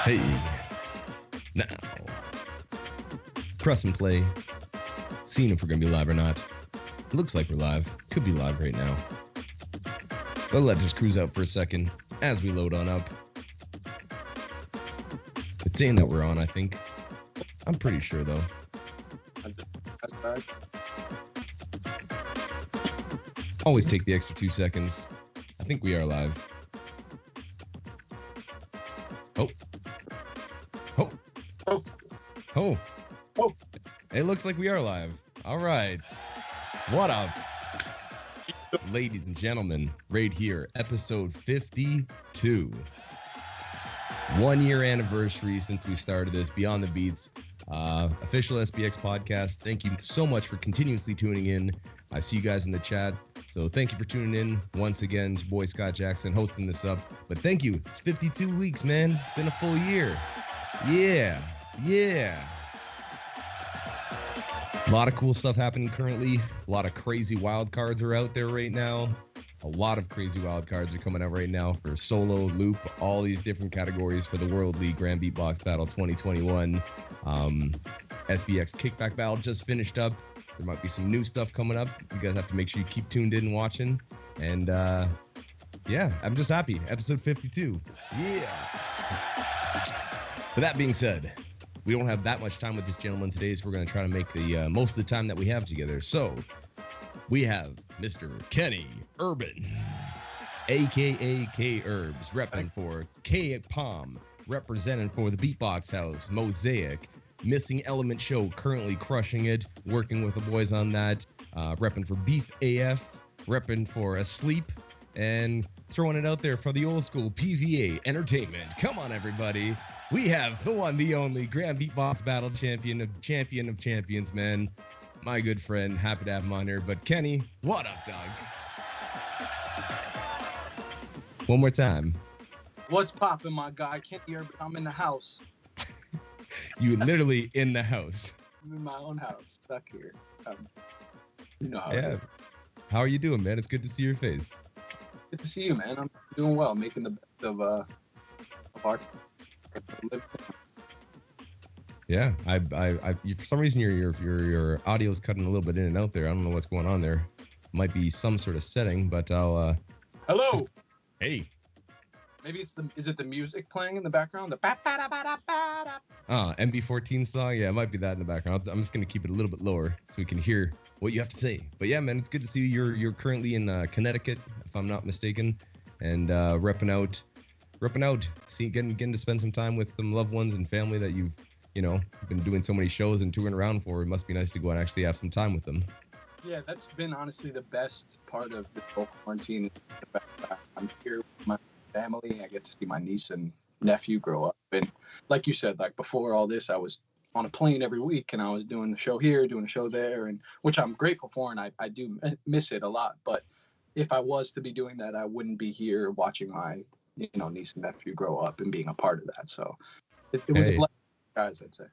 Hey, now, press and play, seeing if we're going to be live or not. It looks like we're live, could be live right now. But let's just cruise out for a second as we load on up. It's saying that we're on, I think. I'm pretty sure, though. Always take the extra 2 seconds. I think we are live. Oh. Oh. Oh. Oh. Oh. It looks like we are live. All right. What up? Ladies and gentlemen, right here, episode 52. 1 year anniversary since we started this, Beyond the Beats, official SBX podcast. Thank you so much for continuously tuning in. I see you guys in the chat, so thank you for tuning in. Once again, it's your boy Scott Jackson hosting this up. But thank you. It's 52 weeks, man. It's been a full year. Yeah. A lot of cool stuff happening currently. A lot of crazy wild cards are out there right now. A lot of crazy wild cards are coming out right now for solo, loop, all these different categories for the World League Grand Beatbox Battle 2021. SBX Kickback Battle just finished up. There might be some new stuff coming up. You guys have to make sure you keep tuned in and watching. And yeah, I'm just happy. Episode 52. Yeah. With that being said, we don't have that much time with this gentleman today, so we're going to try to make the most of the time that we have together. So we have Mr. Kenny Urban, a.k.a. K-Herbs, repping for K-Pom, representing for the Beatbox House, Mosaic, Missing Element Show, currently crushing it, working with the boys on that, repping for Beef AF, repping for Asleep, and throwing it out there for the old school PVA Entertainment. Come on, everybody. We have the one, the only Grand Beatbox Battle champion of champions, man. My good friend. Happy to have him on here. But Kenny, what up, dog? One more time. What's poppin', my guy? Kenny Urban. I'm in the house. You literally in the house. I'm in my own house, stuck here. You know how Yeah. How are you doing, man? It's good to see your face. Good to see you, man. I'm doing well, making the best of our Yeah, I for some reason your audio's cutting a little bit in and out there. I don't know what's going on there. Might be some sort of setting, but I'll Hello. Hey. Maybe is it the music playing in the background? The MB14 song. Yeah, it might be that in the background. I'm just gonna keep it a little bit lower so we can hear what you have to say. But yeah, man, it's good to see you. You're currently in Connecticut, if I'm not mistaken, and repping out. Getting to spend some time with some loved ones and family that you've been doing so many shows and touring around for. It must be nice to go and actually have some time with them. Yeah, that's been honestly the best part of the whole quarantine. The fact that I'm here with my family. I get to see my niece and nephew grow up. And like you said, like before all this, I was on a plane every week and I was doing a show here, doing a show there, and which I'm grateful for, and I do miss it a lot. But if I was to be doing that, I wouldn't be here watching my niece and nephew grow up and being a part of that. So it was a blessing, guys, I'd say.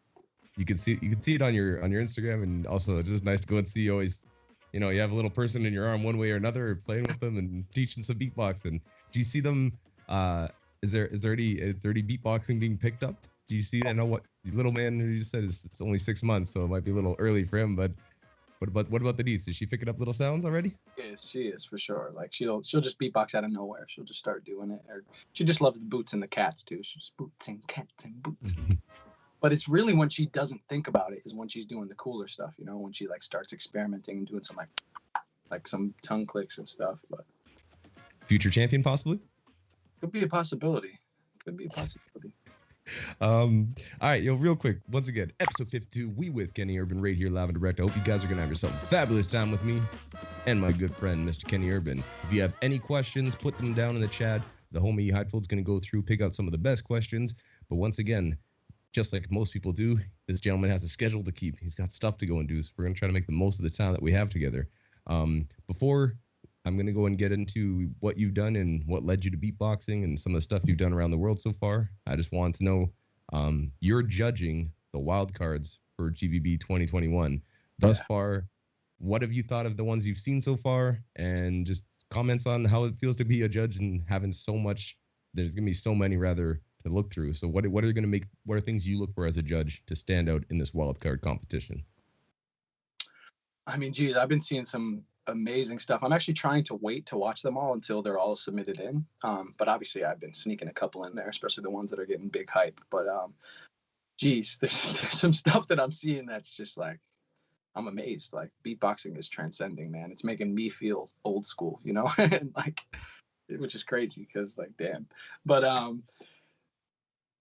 You can see it on your Instagram, and also it's just nice to go and see you always, you have a little person in your arm one way or another, playing with them and teaching some beatboxing. Do you see them? Is there any beatboxing being picked up? Do you see? I know what little man who you said it's only 6 months, so it might be a little early for him, but. What about the niece? Is she picking up little sounds already? Yes, she is for sure. Like she'll just beatbox out of nowhere. She'll just start doing it. Or she just loves the boots and the cats too. She's just boots and cats and boots. But it's really when she doesn't think about it is when she's doing the cooler stuff. When she like starts experimenting and doing some like some tongue clicks and stuff. But future champion possibly? Could be a possibility. All right, real quick, once again, episode 52, we with Kenny Urban right here live and direct. I hope you guys are gonna have yourself a fabulous time with me and my good friend Mr. Kenny Urban. If you have any questions, put them down in the chat. The homie Heidfeld's gonna go through, pick out some of the best questions. But once again, just like most people do, this gentleman has a schedule to keep. He's got stuff to go and do, so we're gonna try to make the most of the time that we have together. Before I'm going to go and get into what you've done and what led you to beatboxing and some of the stuff you've done around the world so far. I just want to know, you're judging the wild cards for GBB 2021. Thus far, what have you thought of the ones you've seen so far? And just comments on how it feels to be a judge and having so much. There's gonna be so many rather to look through. So what are gonna make? What are things you look for as a judge to stand out in this wild card competition? I mean, geez, I've been seeing some amazing stuff. I'm actually trying to wait to watch them all until they're all submitted in. But obviously, I've been sneaking a couple in there, especially the ones that are getting big hype. But geez, there's some stuff that I'm seeing that's just like, I'm amazed. Like, beatboxing is transcending, man. It's making me feel old school, you know, and like, which is crazy because like, damn. But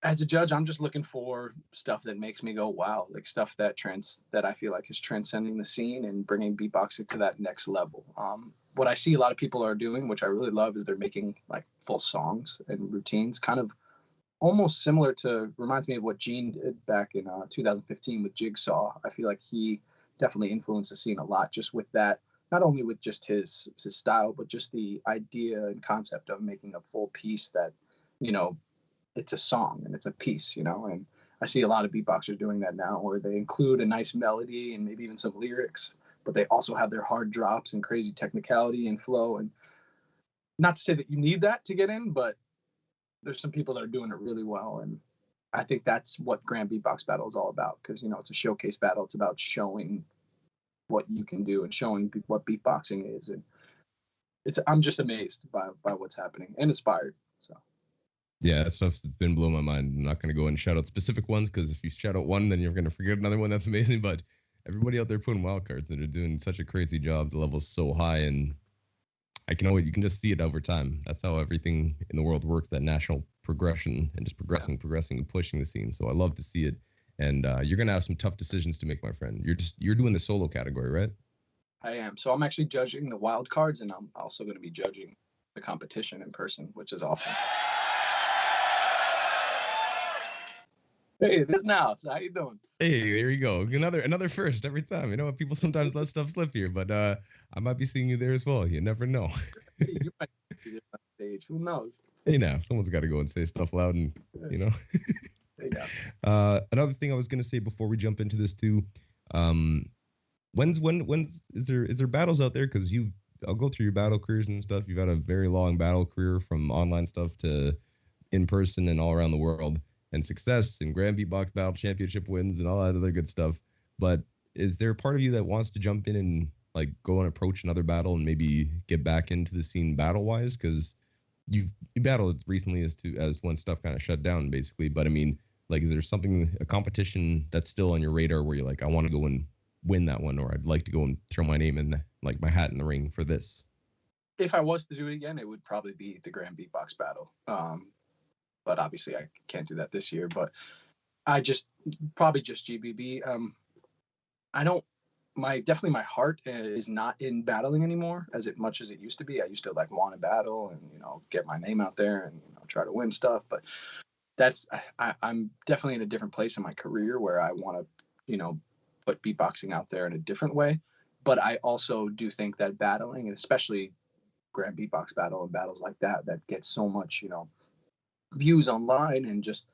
as a judge, I'm just looking for stuff that makes me go, wow, like stuff that I feel like is transcending the scene and bringing beatboxing to that next level. What I see a lot of people are doing, which I really love, is they're making like full songs and routines, kind of almost similar to, reminds me of what Gene did back in 2015 with Jigsaw. I feel like he definitely influenced the scene a lot, just with that, not only with just his style, but just the idea and concept of making a full piece that, you know, it's a song and it's a piece, you know. And I see a lot of beatboxers doing that now, where they include a nice melody and maybe even some lyrics, but they also have their hard drops and crazy technicality and flow. And not to say that you need that to get in, but there's some people that are doing it really well. And I think that's what Grand Beatbox Battle is all about, because, you know, it's a showcase battle. It's about showing what you can do and showing what beatboxing is. And I'm just amazed by what's happening and inspired. So. Yeah, that stuff's been blowing my mind. I'm not going to go and shout out specific ones, because if you shout out one, then you're going to forget another one. That's amazing. But everybody out there putting wild cards, and they're doing such a crazy job. The level's so high, and you can just see it over time. That's how everything in the world works, that national progression and just progressing and pushing the scene. So I love to see it. And you're going to have some tough decisions to make, my friend. You're doing the solo category, right? I am. So I'm actually judging the wild cards, and I'm also going to be judging the competition in person, which is awesome. Hey, it is now. So how you doing? Hey, there you go. Another first every time. You know, people sometimes let stuff slip here, but I might be seeing you there as well. You never know. Hey, you might be there on stage. Who knows? Hey, now someone's got to go and say stuff loud, and you know. Another thing I was gonna say before we jump into this too, when's is there battles out there? Because I'll go through your battle careers and stuff. You've had a very long battle career, from online stuff to in person and all around the world, and success and Grand Beatbox Battle Championship wins and all that other good stuff. But is there a part of you that wants to jump in and like go and approach another battle and maybe get back into the scene battle wise? Because you battled as recently as when stuff kind of shut down, basically. But I mean, like, is there a competition that's still on your radar where you're like, I want to go and win that one, or I'd like to go and throw my name in, like my hat in the ring for this? If I was to do it again, it would probably be the Grand Beatbox Battle. But obviously I can't do that this year. But probably just GBB. Definitely my heart is not in battling anymore as much as it used to be. I used to like want to battle and, you know, get my name out there and, you know, try to win stuff. But I'm definitely in a different place in my career where I want to, you know, put beatboxing out there in a different way. But I also do think that battling, and especially Grand Beatbox Battle and battles like that get so much, you know, views online, and just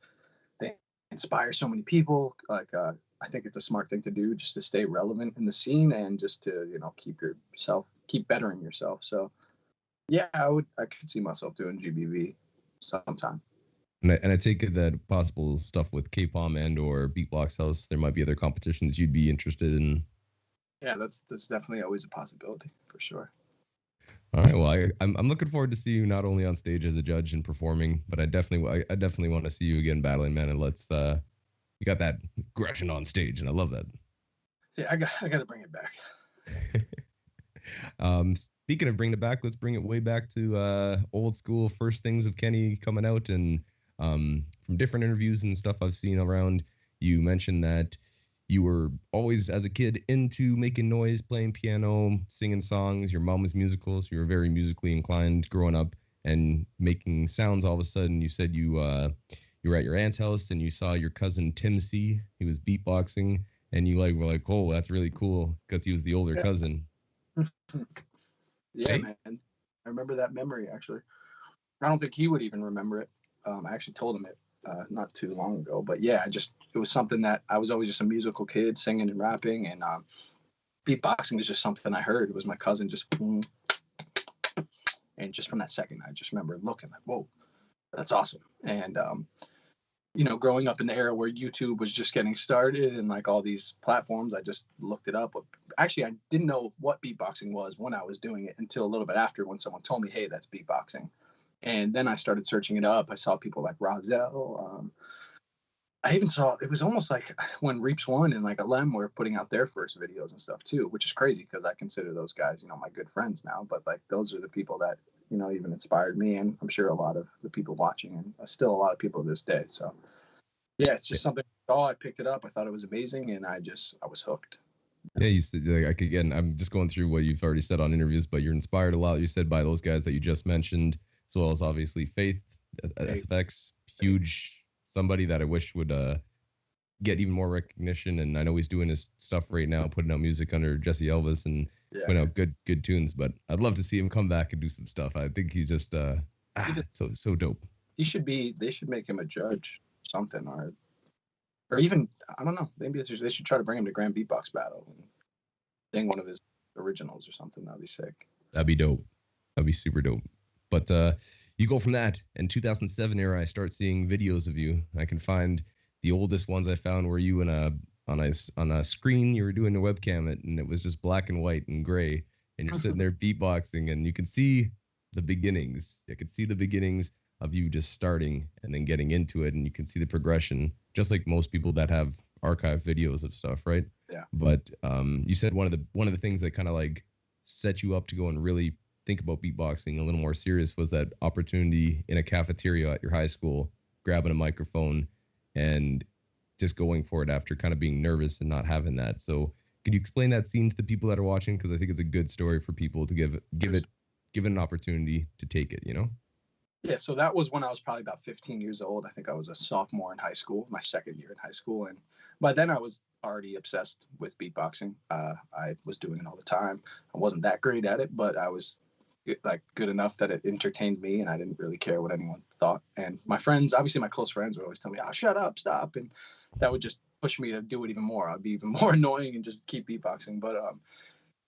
they inspire so many people. Like, I think it's a smart thing to do, just to stay relevant in the scene and just to, you know, keep bettering yourself. So yeah, I could see myself doing GBV sometime. And I take it that possible stuff with K-Pom and or Beatbox House, there might be other competitions you'd be interested in. Yeah, that's definitely always a possibility, for sure. All right. Well, I'm looking forward to see you not only on stage as a judge and performing, but I definitely want to see you again battling, man. And you got that aggression on stage, and I love that. Yeah, I got to bring it back. Speaking of bringing it back, let's bring it way back to old school first things of Kenny coming out, and from different interviews and stuff I've seen around, you mentioned that you were always, as a kid, into making noise, playing piano, singing songs. Your mom was musical, so you were very musically inclined growing up and making sounds. All of a sudden, you said you were at your aunt's house and you saw your cousin Tim C. He was beatboxing, and you were like, oh, that's really cool, because he was the older cousin. Yeah, man. I remember that memory, actually. I don't think he would even remember it. I actually told him it not too long ago. But yeah, it was something that I was always just a musical kid, singing and rapping, and beatboxing was just something I heard. It was my cousin just boom. And just from that second, I just remember looking like, whoa, that's awesome. And, you know, growing up in the era where YouTube was just getting started and like all these platforms, I just looked it up. Actually, I didn't know what beatboxing was when I was doing it until a little bit after, when someone told me, hey, that's beatboxing. And then I started searching it up. I saw people like Rozelle. I even saw, it was almost like when Reaps One and like Alem were putting out their first videos and stuff too, which is crazy because I consider those guys, you know, my good friends now. But like those are the people that, you know, even inspired me, and I'm sure a lot of the people watching, and still a lot of people to this day. So yeah, it's just something I saw. I picked it up. I thought it was amazing, and I was hooked. Yeah, you said, like, again, I'm just going through what you've already said on interviews, but you're inspired a lot, you said, by those guys that you just mentioned, as well as obviously Faith, SFX, huge, somebody that I wish would get even more recognition. And I know he's doing his stuff right now, putting out music under Jesse Elvis and putting out good tunes. But I'd love to see him come back and do some stuff. I think he's just so dope. They should make him a judge, something, or even, I don't know, maybe they should try to bring him to Grand Beatbox Battle and sing one of his originals or something. That'd be sick. That'd be dope. That'd be super dope. But you go from that. In 2007 era, I start seeing videos of you. I can find the oldest ones I found were you on a screen. You were doing a webcam, and it was just black and white and gray, and you're sitting there beatboxing, and you can see the beginnings. I could see the beginnings of you just starting and then getting into it, and you can see the progression, just like most people that have archive videos of stuff, right? Yeah. But you said one of the things that kind of like set you up to go and really think about beatboxing a little more serious was that opportunity in a cafeteria at your high school, grabbing a microphone and just going for it after kind of being nervous and not having that. So could you explain that scene to the people that are watching? Because I think it's a good story for people to give it an opportunity to take it, you know? Yeah, so that was when I was probably about 15 years old. I think I was a sophomore in high school, my second year in high school. And by then I was already obsessed with beatboxing. I was doing it all the time. I wasn't that great at it, but I was like good enough that it entertained me, and I didn't really care what anyone thought. And my friends, obviously my close friends, would always tell me, oh, shut up, stop. And that would just push me to do it even more. I'd be even more annoying and just keep beatboxing. But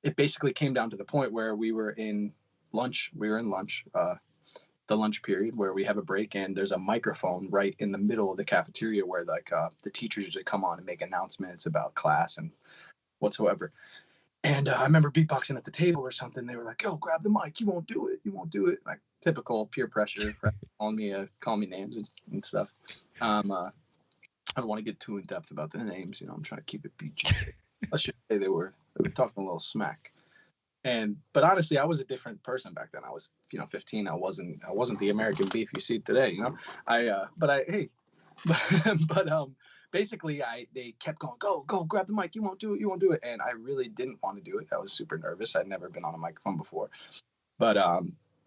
it basically came down to the point where we were in lunch, the lunch period where we have a break, and there's a microphone right in the middle of the cafeteria where like the teachers usually come on and make announcements about class and whatsoever. And I remember beatboxing at the table or something. They were like, "Yo, grab the mic. You won't do it. You won't do it." Like typical peer pressure, calling me names and stuff. I don't want to get too in depth about the names. You know, I'm trying to keep it PG. Let's just say they were talking a little smack. But honestly, I was a different person back then. I was, 15. I wasn't the American beef you see today. Basically, they kept going, go, grab the mic. You won't do it. And I really didn't want to do it. I was super nervous. I'd never been on a microphone before, but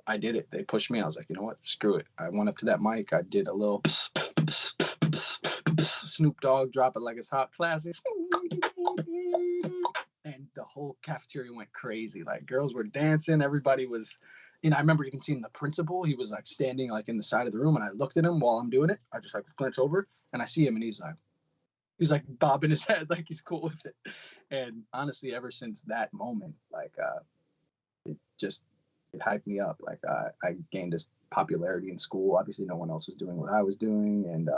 I did it. They pushed me. I was like, you know what? Screw it. I went up to that mic. I did a little Snoop Dogg, drop it like it's hot, classic. And the whole cafeteria went crazy. Like girls were dancing. Everybody was, I remember even seeing the principal. He was like standing like in the side of the room, and I looked at him while I'm doing it. I just like glance over and I see him, and he's like bobbing his head like he's cool with it. And honestly, ever since that moment, like it hyped me up. Like I gained this popularity in school. Obviously, no one else was doing what I was doing, and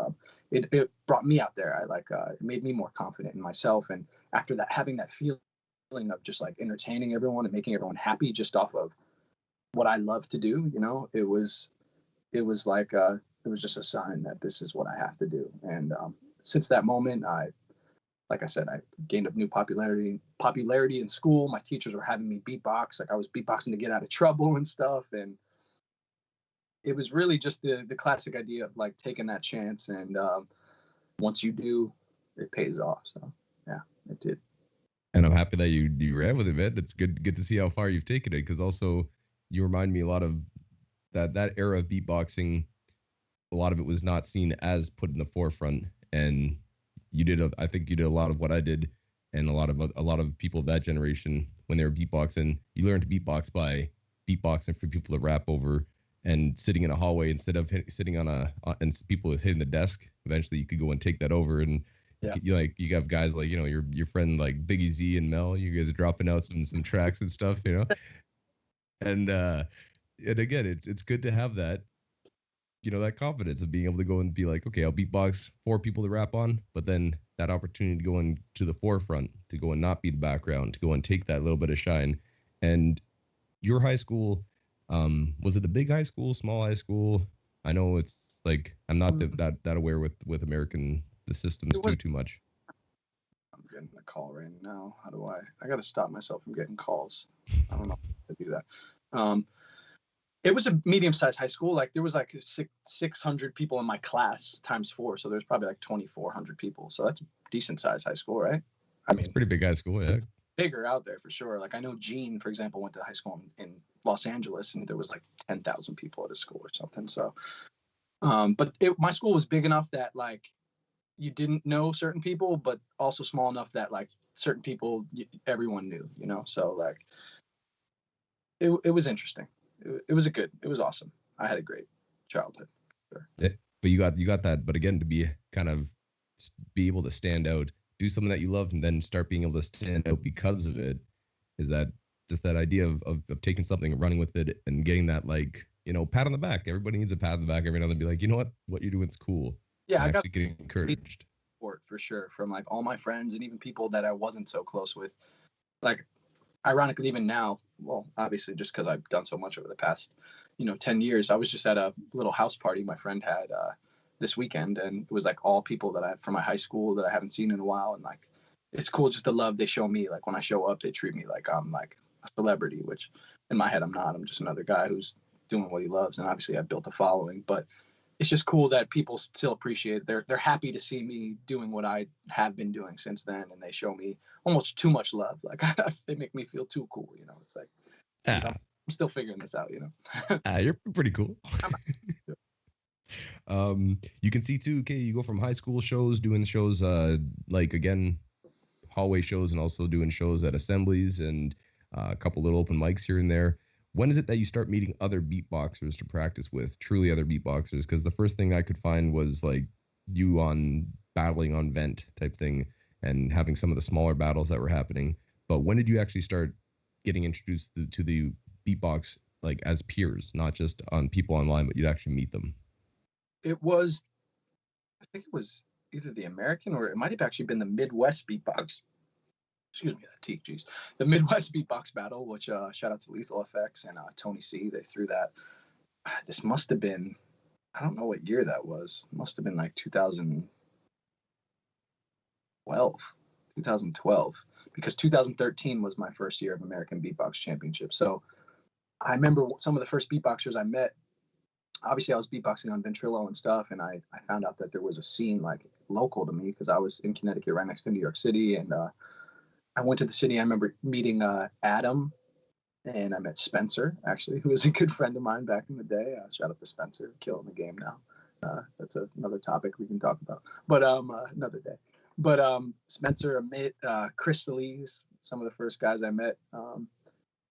it brought me out there. It made me more confident in myself. And after that, having that feeling of just like entertaining everyone and making everyone happy just off of what I love to do, it was just a sign that this is what I have to do. And since that moment, like I said, I gained a new popularity in school. My teachers were having me beatbox. Like I was beatboxing to get out of trouble and stuff. And it was really just the classic idea of like taking that chance. And once you do, it pays off. So yeah, it did. And I'm happy that you ran with it, man. That's good to see how far you've taken it. Because also you remind me a lot of that era of beatboxing. A lot of it was not seen as put in the forefront, and I think you did a lot of what I did, and a lot of people of that generation when they were beatboxing. You learned to beatbox by beatboxing for people to rap over, and sitting in a hallway instead of sitting on and people hitting the desk. Eventually, you could go and take that over, and you have guys like your friend like Biggie Z and Mel. You guys are dropping out some tracks and stuff, and And again, it's good to have that, that confidence of being able to go and be like, okay, I'll beatbox for people to rap on, but then that opportunity to go into the forefront, to go and not be the background, to go and take that little bit of shine. And your high school, was it a big high school, small high school? I know it's like I'm not that aware with American the systems too much. I'm getting a call right now. How do I got to stop myself from getting calls. I don't know how to do that. It was a medium-sized high school. Like there was like 600 people in my class times 4. So there's probably like 2,400 people. So that's a decent-sized high school, right? I mean, it's a pretty big high school, yeah. Bigger out there for sure. Like I know Gene, for example, went to high school in Los Angeles, and there was like 10,000 people at his school or something. So, but my school was big enough that like you didn't know certain people, but also small enough that like certain people everyone knew, So like it was interesting. It was awesome. I had a great childhood. Sure. Yeah, but you got that. But again, to be able to stand out, do something that you love, and then start being able to stand out because of it, is that just that idea of taking something and running with it and getting that pat on the back. Everybody needs a pat on the back every now and then. Be like, you know what you're doing is cool. Yeah, I got actually getting encouraged. Support for sure from like all my friends and even people that I wasn't so close with. Like, ironically, even now, well, obviously, just because I've done so much over the past, 10 years, I was just at a little house party my friend had this weekend, and it was like all people that I from my high school that I haven't seen in a while, and like it's cool just the love they show me. Like when I show up, they treat me like I'm like a celebrity, which in my head I'm not. I'm just another guy who's doing what he loves, and obviously I've built a following, but it's just cool that people still appreciate it. They're happy to see me doing what I have been doing since then, and they show me almost too much love. Like they make me feel too cool, It's like I'm still figuring this out, You're pretty cool. You can see too, okay, you go from high school shows, doing shows like again, hallway shows, and also doing shows at assemblies and a couple little open mics here and there. When is it that you start meeting other beatboxers to practice with, truly other beatboxers? Because the first thing I could find was like you on battling on Vent type thing and having some of the smaller battles that were happening. But when did you actually start getting introduced to the beatbox like as peers, not just on people online, but you'd actually meet them? I think it was either the American or it might have actually been the Midwest Beatbox. Excuse me, that teak, geez. The Midwest Beatbox Battle, which shout out to Lethal FX and Tony C. They threw that. This must have been, I don't know what year that was. It must have been like 2012, because 2013 was my first year of American Beatbox Championship. So I remember some of the first beatboxers I met. Obviously, I was beatboxing on Ventrilo and stuff, and I found out that there was a scene like local to me because I was in Connecticut, right next to New York City, and I went to the city. I remember meeting Adam, and I met Spencer, actually, who was a good friend of mine back in the day. Shout out to Spencer, killing the game now. That's another topic we can talk about, but another day. But Spencer, Amit, Chris Salise, some of the first guys I met.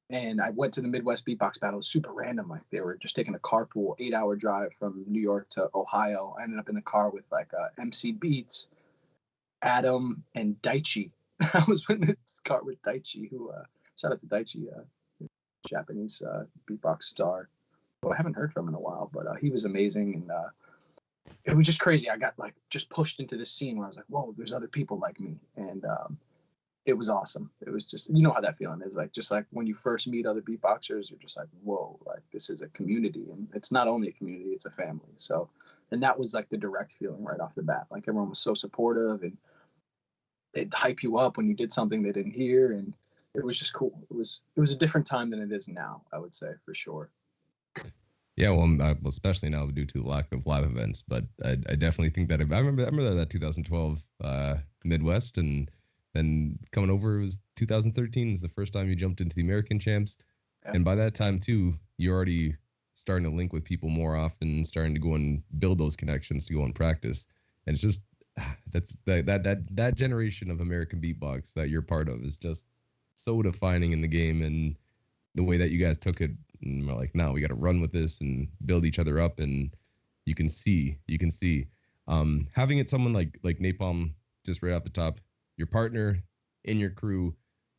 And I went to the Midwest Beatbox Battle. It was super random. Like they were just taking a carpool, 8-hour drive from New York to Ohio. I ended up in the car with like MC Beats, Adam, and Daichi. I was in the car with Daichi, who shout out to Daichi, Japanese beatbox star, who I haven't heard from in a while, but he was amazing, and it was just crazy. I got like just pushed into this scene where I was like, whoa, there's other people like me, and it was awesome. It was just, how that feeling is, like just like when you first meet other beatboxers, you're just like, whoa, like this is a community, and it's not only a community, it's a family. So, and that was like the direct feeling right off the bat. Like everyone was so supportive, and they'd hype you up when you did something they didn't hear, and it was just cool. It was a different time than it is now, I would say, for sure. Yeah, well, especially now due to the lack of live events, but I definitely think that I remember that 2012 Midwest, and then coming over, it was 2013 is the first time you jumped into the American champs, yeah. And by that time too, you're already starting to link with people more often, starting to go and build those connections to go and practice, and it's just that generation of American beatbox that you're part of is just so defining in the game, and the way that you guys took it, and we're like, now we got to run with this and build each other up, and you can see having it someone like Napalm, just right off the top, your partner in your crew,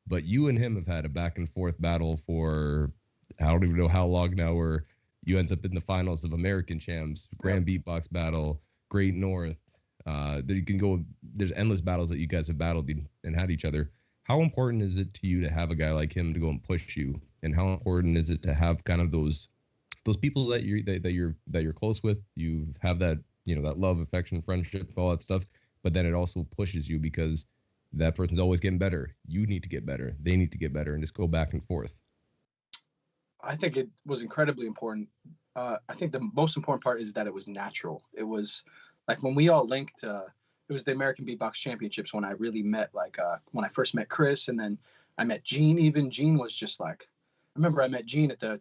but you and him have had a back and forth battle for I don't even know how long now, where you end up in the finals of American Champs, Grand Beatbox Battle, Great North. There you can go. There's endless battles that you guys have battled and had each other. How important is it to you to have a guy like him to go and push you? And how important is it to have kind of those people that you're close with? You have that, that love, affection, friendship, all that stuff. But then it also pushes you because that person's always getting better. You need to get better. They need to get better, and just go back and forth. I think it was incredibly important. I think the most important part is that it was natural. It was like when we all linked, it was the American Beatbox Championships when I really met, when I first met Chris, and then I met Gene. Even Gene was just like, I remember I met Gene at the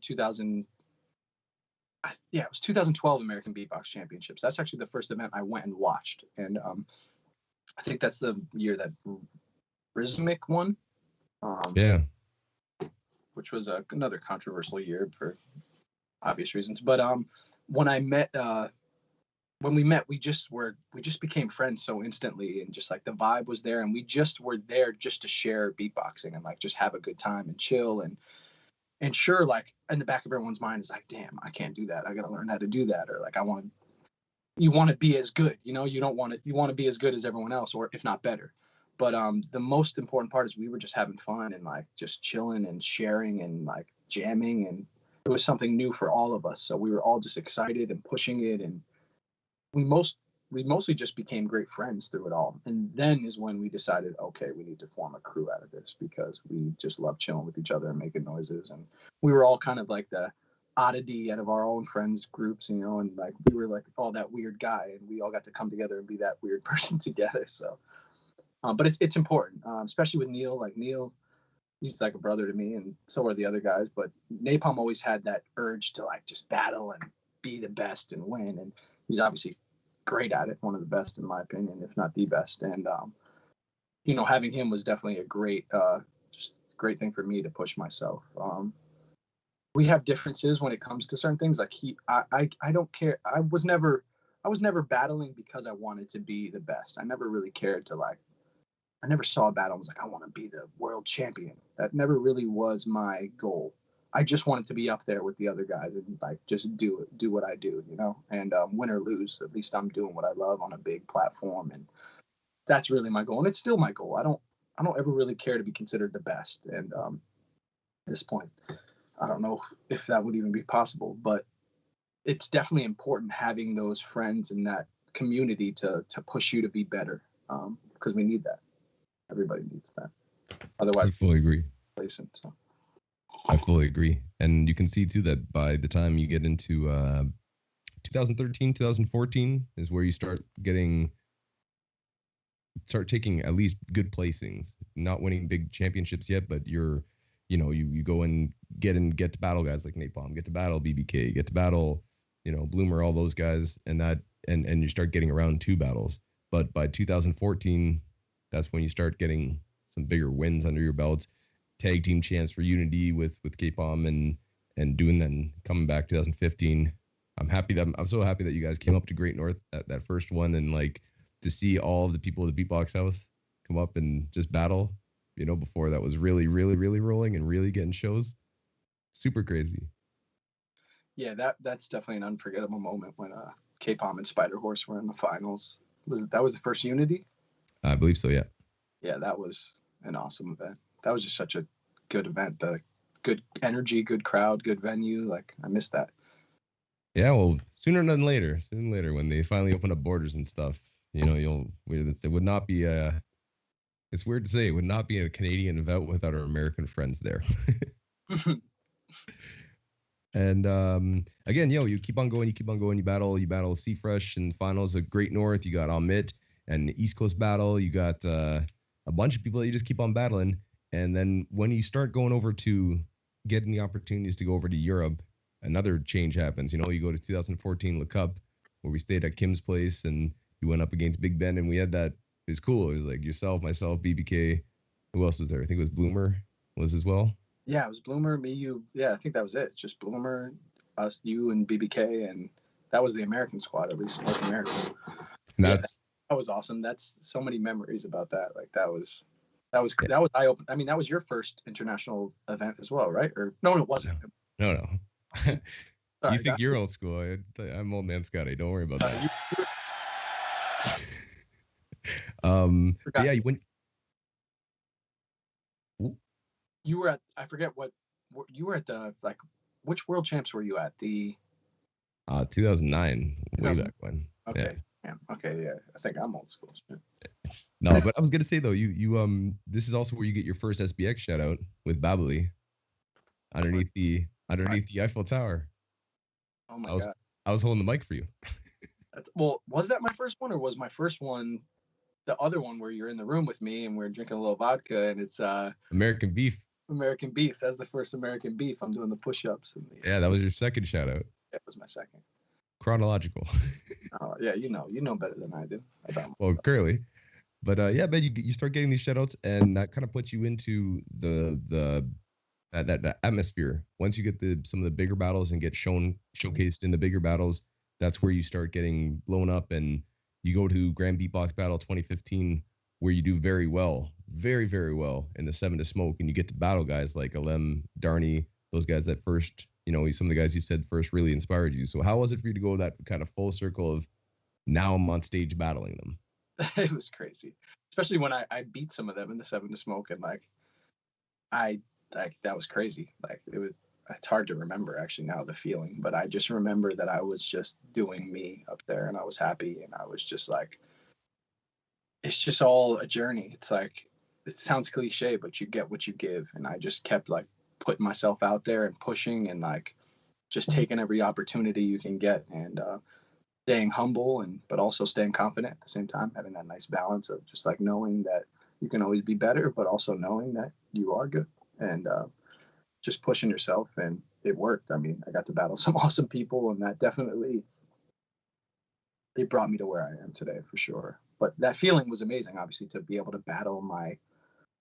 it was 2012 American Beatbox Championships. That's actually the first event I went and watched. And I think that's the year that Rizmic won. Yeah. Which was another controversial year for obvious reasons. But when we met, we just became friends so instantly, and just like the vibe was there, and we just were there just to share beatboxing and like just have a good time and chill. And sure, like in the back of everyone's mind is like, damn, I can't do that. I got to learn how to do that. Or like, you want to be as good, you want to be as good as everyone else, or if not better. But the most important part is we were just having fun and like just chilling and sharing and like jamming, and it was something new for all of us. So we were all just excited and pushing it, and we mostly just became great friends through it all. And then is when we decided, okay, we need to form a crew out of this, because we just love chilling with each other and making noises. And we were all kind of like the oddity out of our own friends groups, and like we were like all that weird guy, and we all got to come together and be that weird person together. So. But it's important, especially with Neil. Like Neil, he's like a brother to me, and so are the other guys. But Napalm always had that urge to like just battle and be the best and win. And he's obviously great at it, one of the best in my opinion, if not the best. And having him was definitely a great thing for me to push myself. We have differences when it comes to certain things. Like I don't care. I was never battling because I wanted to be the best. I never really cared to I never saw a battle and was like, I want to be the world champion. That never really was my goal. I just wanted to be up there with the other guys and like just do what I do, and win or lose, at least I'm doing what I love on a big platform. And that's really my goal. And it's still my goal. I don't ever really care to be considered the best. And at this point, I don't know if that would even be possible, but it's definitely important having those friends and that community to push you to be better, because we need that. Everybody needs that. Otherwise, I fully agree. So. I fully agree. And you can see too that by the time you get into 2013, 2014 is where you start taking at least good placings. Not winning big championships yet, but you go and get to battle guys like Napalm, get to battle BBK, get to battle, Bloomer, all those guys, and you start getting around 2 battles. But by 2014, that's when you start getting some bigger wins under your belts. Tag team champs for Unity with K-Pom and doing that, and coming back 2015. I'm so happy that you guys came up to Great North that first one, and like to see all of the people at the Beatbox House come up and just battle. Before that was really, really, really rolling and really getting shows. Super crazy. Yeah, that's definitely an unforgettable moment when K-Pom and Spider Horse were in the finals. That was the first Unity? I believe so, yeah. Yeah, that was an awesome event. That was just such a good event. The good energy, good crowd, good venue. Like, I missed that. Yeah, well, sooner than later. Sooner than later, when they finally open up borders and stuff, it would not be it's weird to say, it would not be a Canadian event without our American friends there. And again, you keep on going, you battle Sea Fresh in finals of Great North, you got Amit and the East Coast battle, you got a bunch of people that you just keep on battling. And then when you start going over to getting the opportunities to go over to Europe, another change happens. You go to 2014 Le Cup, where we stayed at Kim's place, and you went up against Big Ben, and we had that. It was cool. It was like yourself, myself, BBK. Who else was there? I think it was Bloomer was as well. Yeah, it was Bloomer, me, you. Yeah, I think that was it. Just Bloomer, us, you, and BBK, and that was the American squad, at least North America. That was awesome. That's so many memories about that. Like that was eye opening. I mean, that was your first international event as well, right? Or no, it wasn't. No, no. Sorry, You think you're old school? I'm old man Scotty. Don't worry about that. But yeah, you went. You were at, I forget what you were at, the like, which world champs were you at? The 2009, way back when. Okay. Yeah. Okay, yeah. I think I'm old school. No, but I was gonna say though, you this is also where you get your first SBX shout out with Babali underneath the Eiffel Tower. Oh my god. I was holding the mic for you. Well, was that my first one, or was my first one the other one where you're in the room with me and we're drinking a little vodka and it's American Beef. American Beef. That's the first American Beef. I'm doing the push-ups. Yeah, that was your second shout out. That was my second. Chronological. Oh yeah, you know better than I do. Well, clearly. But yeah, man, you start getting these shout outs, and that kind of puts you into that atmosphere. Once you get some of the bigger battles and get showcased in the bigger battles, that's where you start getting blown up, and you go to Grand Beatbox Battle 2015, where you do very well, very, very well in the 7 to Smoke, and you get to battle guys like Alem, Darney, those guys that first, some of the guys you said first really inspired you. So how was it for you to go that kind of full circle of now I'm on stage battling them? It was crazy, especially when I beat some of them in the 7 to Smoke, and that was crazy. It's hard to remember actually now, the feeling, but I just remember that I was just doing me up there, and I was happy, and I was just like, it's just all a journey. It's like, it sounds cliche, but you get what you give, and I just kept like putting myself out there and pushing, and like just taking every opportunity you can get, and staying humble, but also staying confident at the same time, having that nice balance of just like knowing that you can always be better, but also knowing that you are good, and just pushing yourself. And it worked. I mean, I got to battle some awesome people, and that definitely, it brought me to where I am today for sure. But that feeling was amazing, obviously, to be able to battle my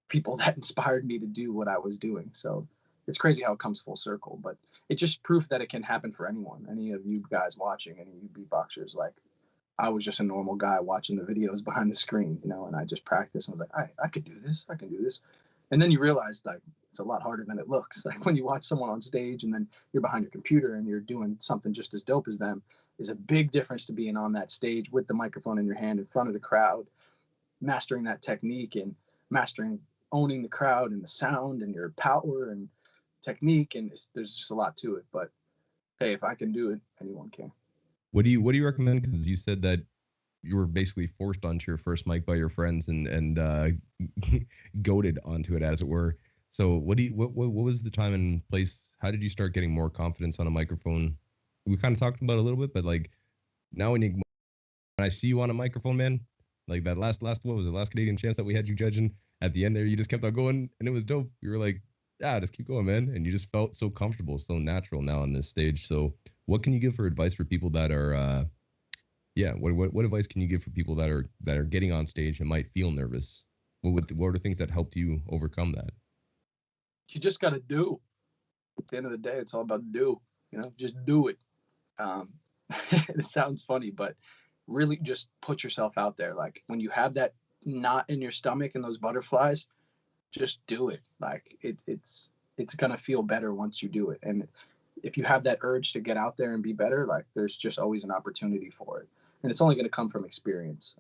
people that inspired me to do what I was doing. So it's crazy how it comes full circle, but it just proof that it can happen for anyone. Any of you guys watching, any of you beatboxers, like, I was just a normal guy watching the videos behind the screen, and I just practiced, and I was like, I could do this. I can do this. And then you realize, like, it's a lot harder than it looks. Like, when you watch someone on stage and then you're behind your computer and you're doing something just as dope as them, is a big difference to being on that stage with the microphone in your hand in front of the crowd, mastering that technique and owning the crowd and the sound and your power and technique. And there's just a lot to it. But hey, if I can do it, anyone can. What do you recommend? Because you said that you were basically forced onto your first mic by your friends and goaded onto it, as it were. So what was the time and place? How did you start getting more confidence on a microphone? We kind of talked about it a little bit, but like now when I see you on a microphone, man, like that last what was it, last Canadian chance that we had you judging at the end there, you just kept on going and it was dope. You were like, yeah, just keep going, man. And you just felt so comfortable, so natural now on this stage. So what can you give for advice for people that are what advice can you give for people that are getting on stage and might feel nervous? What are things that helped you overcome that? You just got to do. At the end of the day, it's all about do. Just do it. It sounds funny, but really just put yourself out there. Like, when you have that knot in your stomach and those butterflies, just do it. Like, it's gonna feel better once you do it. And if you have that urge to get out there and be better, like, there's just always an opportunity for it. And it's only going to come from experience.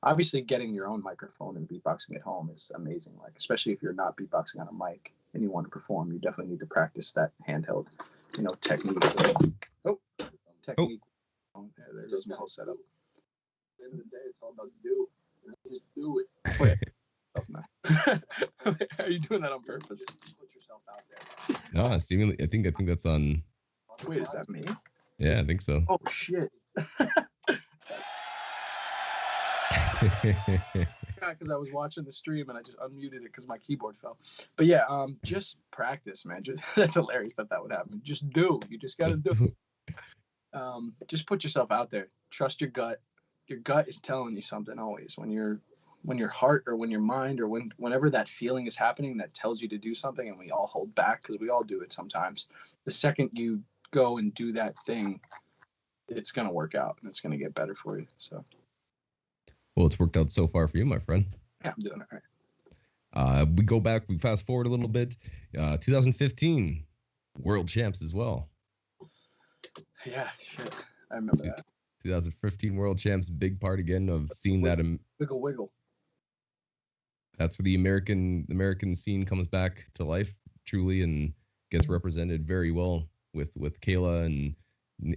Obviously, getting your own microphone and beatboxing at home is amazing. Like, especially if you're not beatboxing on a mic and you want to perform, you definitely need to practice that handheld, technique. Technique. Oh, yeah, there goes my whole setup. At the end of the day, it's all about do. Just do it. Are you doing that on purpose? Put yourself out there. No, seemingly, I think that's on. Wait, is that me? Yeah, I think so. Oh shit. Because I was watching the stream and I just unmuted it because my keyboard fell. But yeah, just practice, man. That's hilarious that would happen. Just do. You just gotta do. Just put yourself out there. Trust your gut. Your gut is telling you something always. When your heart or when your mind or whenever that feeling is happening that tells you to do something, and we all hold back because we all do it sometimes. The second you go and do that thing, it's gonna work out and it's gonna get better for you. So. Well, it's worked out so far for you, my friend. Yeah, I'm doing all right. We fast forward a little bit. 2015, world champs as well. Yeah, shit. I remember that. 2015 world champs, big part again of seeing that. Wiggle, wiggle. That's where the American scene comes back to life truly and gets represented very well with Kayla and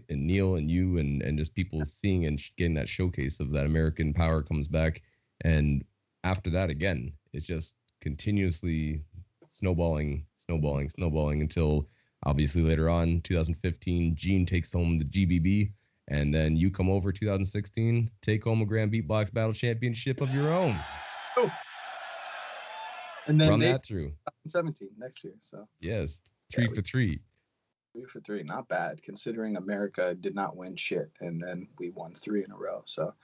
Neil and you and just people seeing and getting that showcase of that American power comes back. And after that, again, it's just continuously snowballing until obviously later on, 2015, Gene takes home the GBB. And then you come over 2016, take home a Grand Beatbox Battle Championship of your own. Oh. And then run that through 2017 next year. So yes, 3 for 3. 3 for 3, not bad considering America did not win shit, and then we won 3 in a row. So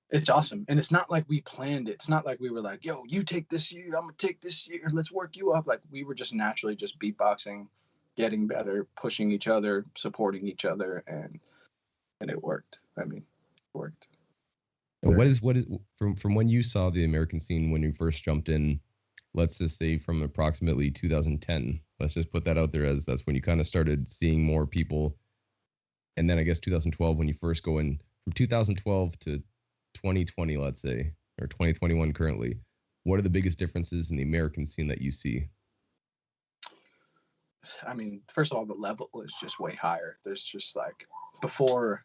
it's awesome, and it's not like we planned it. It's not like we were like, "Yo, you take this year, I'm gonna take this year. Let's work you up." Like we were just naturally just beatboxing, getting better, pushing each other, supporting each other, and it worked. I mean, it worked. And what is from when you saw the American scene when you first jumped in? Let's just say from approximately 2010. Let's just put that out there as that's when you kind of started seeing more people. And then I guess 2012 when you first go in. From 2012 to 2020, let's say, or 2021 currently, what are the biggest differences in the American scene that you see? I mean, first of all, the level is just way higher. There's just like before,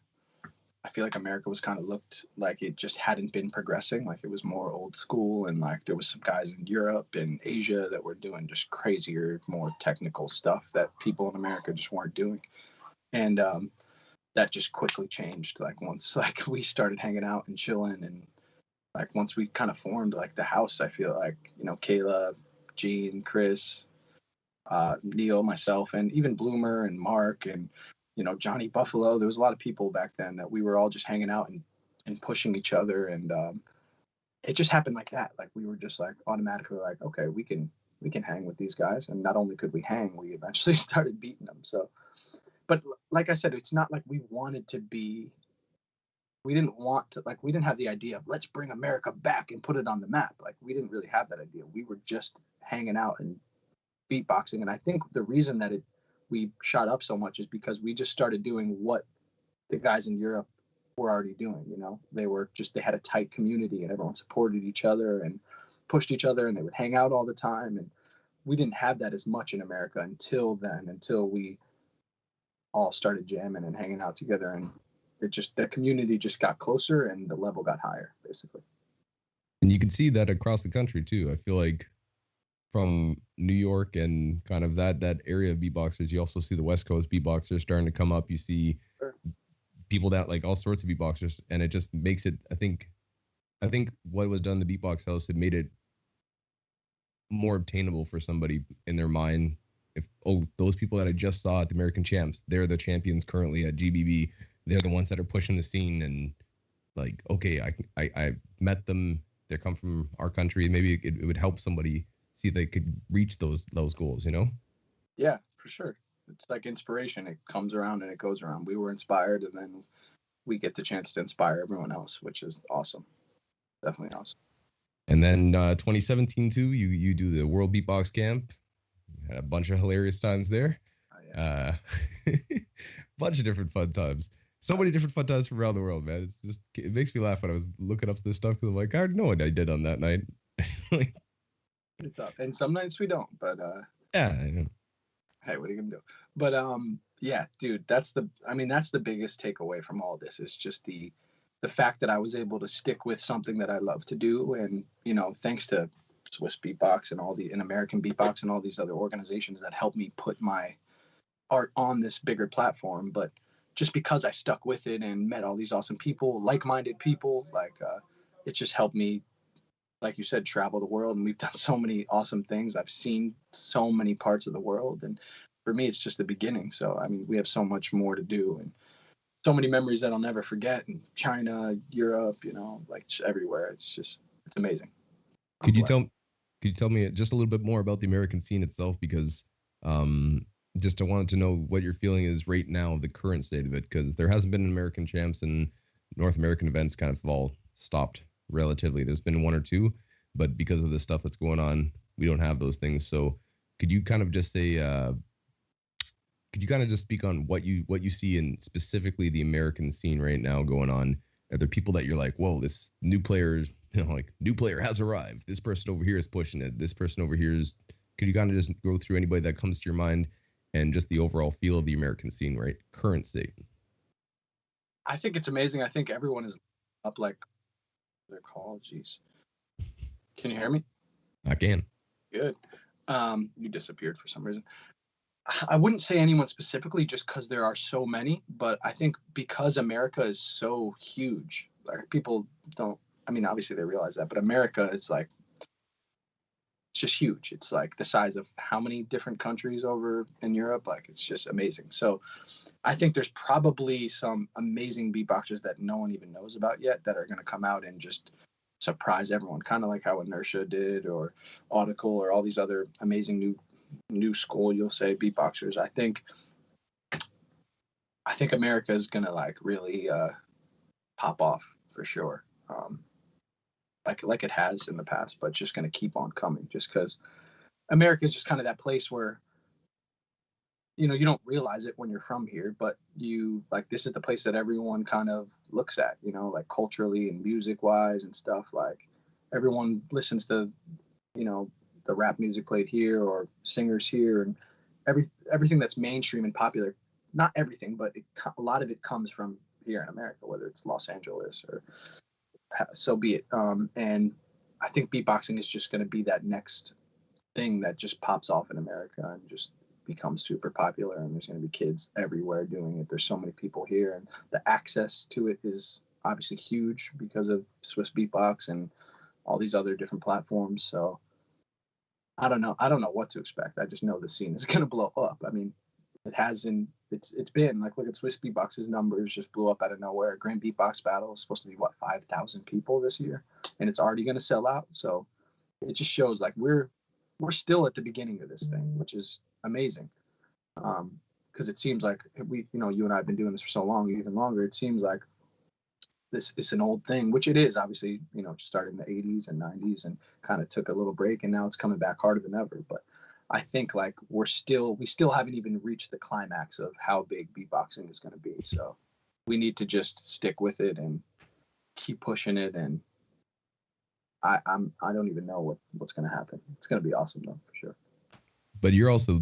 I feel like America was kind of looked like it just hadn't been progressing. Like it was more old school, and like there was some guys in Europe and Asia that were doing just crazier, more technical stuff that people in America just weren't doing. And that just quickly changed. Like once like we started hanging out and chilling, and like once we kind of formed like the house, I feel like, you know, Kayla, Gene, Chris, Neil, myself, and even Bloomer and Mark and, you know, Johnny Buffalo. There was a lot of people back then that we were all just hanging out and pushing each other. And it just happened like that. Like we were just like automatically like, okay, we can hang with these guys. And not only could we hang, we eventually started beating them. So, but like I said, it's not like we wanted to be, we didn't want to, like, we didn't have the idea of let's bring America back and put it on the map. Like we didn't really have that idea. We were just hanging out and beatboxing. And I think the reason that we shot up so much is because we just started doing what the guys in Europe were already doing. You know, they had a tight community and everyone supported each other and pushed each other, and they would hang out all the time. And we didn't have that as much in America until we all started jamming and hanging out together. And the community just got closer and the level got higher, basically. And you can see that across the country too. I feel like from New York and kind of that area of beatboxers, you also see the West Coast beatboxers starting to come up. You see people that like all sorts of beatboxers, and it just makes it. I think what was done in the Beatbox House, it made it more obtainable for somebody in their mind. If those people that I just saw at the American Champs, they're the champions currently at GBB. They're the ones that are pushing the scene, and like, okay, I met them. They come from our country. Maybe it would help somebody see if they could reach those goals, you know? Yeah, for sure. It's like inspiration. It comes around and it goes around. We were inspired, and then we get the chance to inspire everyone else, which is awesome. Definitely awesome. And then 2017 too, you do the World Beatbox Camp. Had a bunch of hilarious times there. Oh, yeah. Bunch of different fun times. So many different fun times from around the world, man. It makes me laugh when I was looking up this stuff because I'm like, I already know what I did on that night. Like, it's up. And some nights we don't, but yeah, I know. Hey, what are you gonna do? But yeah, dude, that's the biggest takeaway from all this is just the fact that I was able to stick with something that I love to do. And, you know, thanks to Swissbeatbox and American Beatbox and all these other organizations that helped me put my art on this bigger platform. But just because I stuck with it and met all these awesome people, like-minded people, like it just helped me, like you said, travel the world. And we've done so many awesome things. I've seen so many parts of the world. And for me, it's just the beginning. So, I mean, we have so much more to do and so many memories that I'll never forget in China, Europe, you know, like everywhere. It's amazing. Could you tell me just a little bit more about the American scene itself? Because just I wanted to know what your feeling is right now, the current state of it, because there hasn't been an American Champs and North American events kind of all stopped relatively. There's been one or two, but because of the stuff that's going on, we don't have those things. So could you kind of just say could you kind of just speak on what you see in specifically the American scene right now going on? Are there people that you're like, whoa, this new player, like new player has arrived. This person over here is pushing it. This person over here is. Could you kind of just go through anybody that comes to your mind and just the overall feel of the American scene, right? Current state. I think it's amazing. I think everyone is up like they're called. Jeez. Can you hear me? I can. Good. You disappeared for some reason. I wouldn't say anyone specifically just because there are so many, but I think because America is so huge, like people don't, I mean, obviously they realize that, but America is like, it's just huge. It's like the size of how many different countries over in Europe. Like, it's just amazing. So I think there's probably some amazing beatboxers that no one even knows about yet that are going to come out and just surprise everyone, kind of like how Inertia did, or Autical, or all these other amazing new school, you'll say, beatboxers. I think America is gonna like really pop off for sure, like it has in the past, but just gonna keep on coming, just because America is just kind of that place where, you know, you don't realize it when you're from here, but you like, this is the place that everyone kind of looks at, you know, like culturally and music wise and stuff. Like everyone listens to, you know, the rap music played here or singers here, and everything that's mainstream and popular. Not everything, but a lot of it comes from here in America, whether it's Los Angeles or so be it. And I think beatboxing is just going to be that next thing that just pops off in America and just becomes super popular, and there's going to be kids everywhere doing it. There's so many people here, and the access to it is obviously huge because of Swissbeatbox and all these other different platforms. So I don't know what to expect. I just know the scene is going to blow up. I mean, it has it's been like, look at Swissbeatbox's numbers just blew up out of nowhere. Grand Beatbox Battle is supposed to be 5,000 people this year, and it's already going to sell out. So it just shows like we're still at the beginning of this thing, which is amazing. Because it seems like you and I have been doing this for so long, even longer. It seems like this is an old thing, which it is, obviously, started in the 80s and 90s and kind of took a little break, and now it's coming back harder than ever. But I think like we still haven't even reached the climax of how big beatboxing is going to be. So we need to just stick with it and keep pushing it. And I don't even know what's going to happen. It's going to be awesome though, for sure. But you're also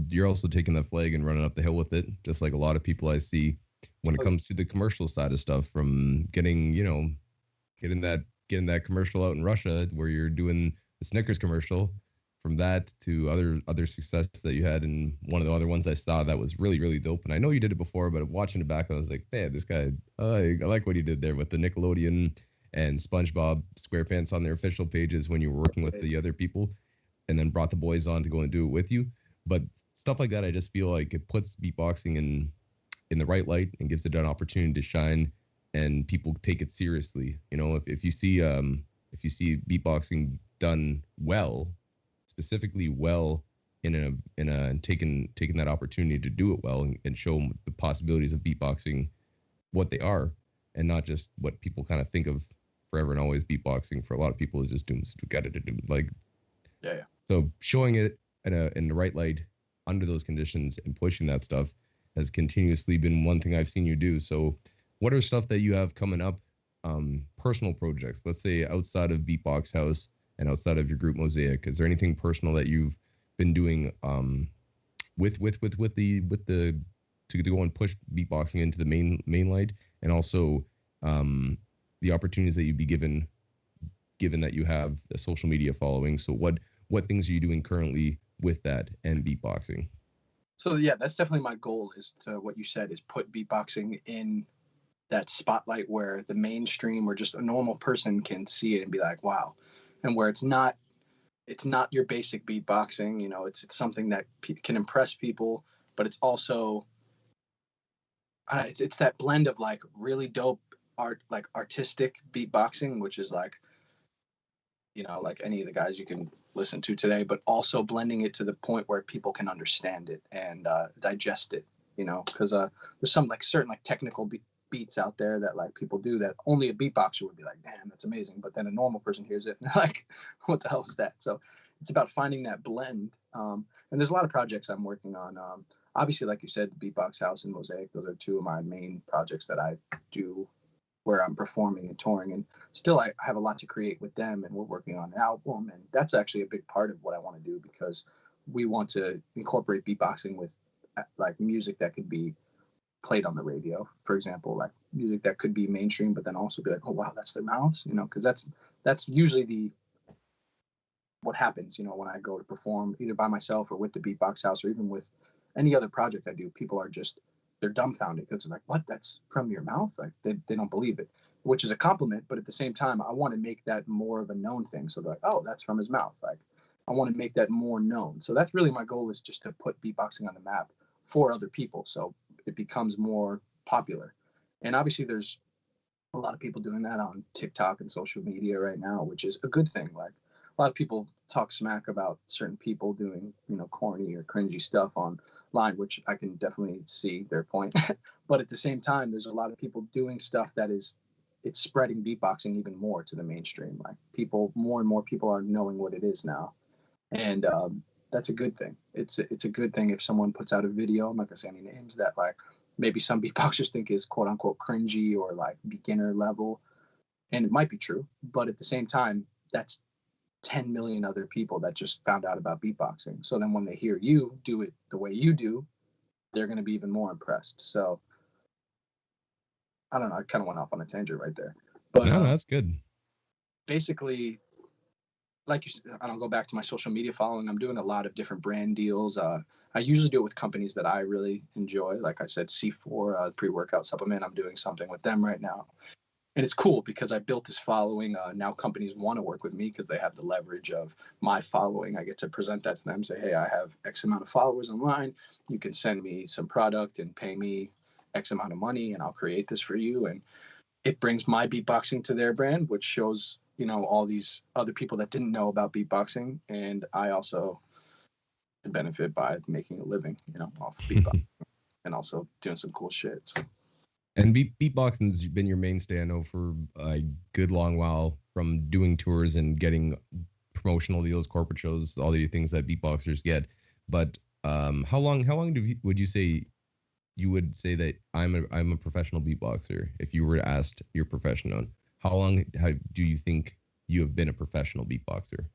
taking that flag and running up the hill with it, just like a lot of people I see when it comes to the commercial side of stuff, from getting that commercial out in Russia where you're doing the Snickers commercial, from that to other success that you had. And one of the other ones I saw that was really, really dope. And I know you did it before, but watching it back, I was like, man, this guy, I like what he did there with the Nickelodeon and SpongeBob SquarePants on their official pages when you were working with the other people, and then brought the boys on to go and do it with you. But stuff like that, I just feel like it puts beatboxing in the right light and gives it an opportunity to shine, and people take it seriously. You know, if you see beatboxing done well, specifically well, in taking that opportunity to do it well and show them the possibilities of beatboxing, what they are, and not just what people kind of think of forever and always. Beatboxing for a lot of people is just doom, like, yeah. So showing it in the right light under those conditions and pushing that stuff has continuously been one thing I've seen you do. So what are stuff that you have coming up, personal projects, let's say outside of Beatbox House and outside of your group Mosaic? Is there anything personal that you've been doing with the to go and push beatboxing into the main light, and also the opportunities that you'd be given that you have a social media following? So what things are you doing currently with that and beatboxing? So yeah, that's definitely my goal, is to, what you said, is put beatboxing in that spotlight where the mainstream or just a normal person can see it and be like, wow. And where it's not your basic beatboxing, it's something that can impress people, but it's also it's that blend of like really dope art, like artistic beatboxing, which is like, like any of the guys you can listen to today, but also blending it to the point where people can understand it and digest it, because there's some like certain like technical beats out there that like people do that only a beatboxer would be like, damn, that's amazing. But then a normal person hears it and like, what the hell is that? So it's about finding that blend. And there's a lot of projects I'm working on. obviously, like you said, the Beatbox House and Mosaic, those are two of my main projects that I do where I'm performing and touring. And still, I have a lot to create with them, and we're working on an album. And that's actually a big part of what I want to do, because we want to incorporate beatboxing with like music that could be played on the radio, for example, like music that could be mainstream, but then also be like, oh wow, that's their mouths, you know, because that's usually the what happens, you know, when I go to perform either by myself or with the Beatbox House or even with any other project I do. People are just, they're dumbfounded because they're like, what, that's from your mouth? Like they don't believe it, which is a compliment. But at the same time, I want to make that more of a known thing. So they're like, oh, that's from his mouth. Like I want to make that more known. So that's really my goal, is just to put beatboxing on the map for other people, so it becomes more popular. And obviously there's a lot of people doing that on TikTok and social media right now, which is a good thing. Like a lot of people talk smack about certain people doing, you know, corny or cringy stuff online, which I can definitely see their point. But at the same time, there's a lot of people doing stuff that is, it's spreading beatboxing even more to the mainstream. Like people, more and more people are knowing what it is now. And that's a good thing. It's a good thing if someone puts out a video, I'm not gonna say any names, that like maybe some beatboxers think is quote unquote cringy or like beginner level. And it might be true, but at the same time, that's 10 million other people that just found out about beatboxing. So then when they hear you do it the way you do, they're going to be even more impressed. So I don't know. I kind of went off on a tangent right there, but no, that's good. Basically, like you said, I don't go back to my social media following. I'm doing a lot of different brand deals. I usually do it with companies that I really enjoy. Like I said, C4 pre-workout supplement. I'm doing something with them right now. And it's cool because I built this following. Now companies want to work with me because they have the leverage of my following. I get to present that to them, say, hey, I have X amount of followers online. You can send me some product and pay me X amount of money, and I'll create this for you. And it brings my beatboxing to their brand, which shows, you know, all these other people that didn't know about beatboxing. And I also benefit by making a living, you know, off of beatboxing and also doing some cool shit. So. And beatboxing's been your mainstay, I know, for a good long while, from doing tours and getting promotional deals, corporate shows, all the things that beatboxers get. But how long would you say that I'm a professional beatboxer? If you were asked your profession on, how long do you think you have been a professional beatboxer?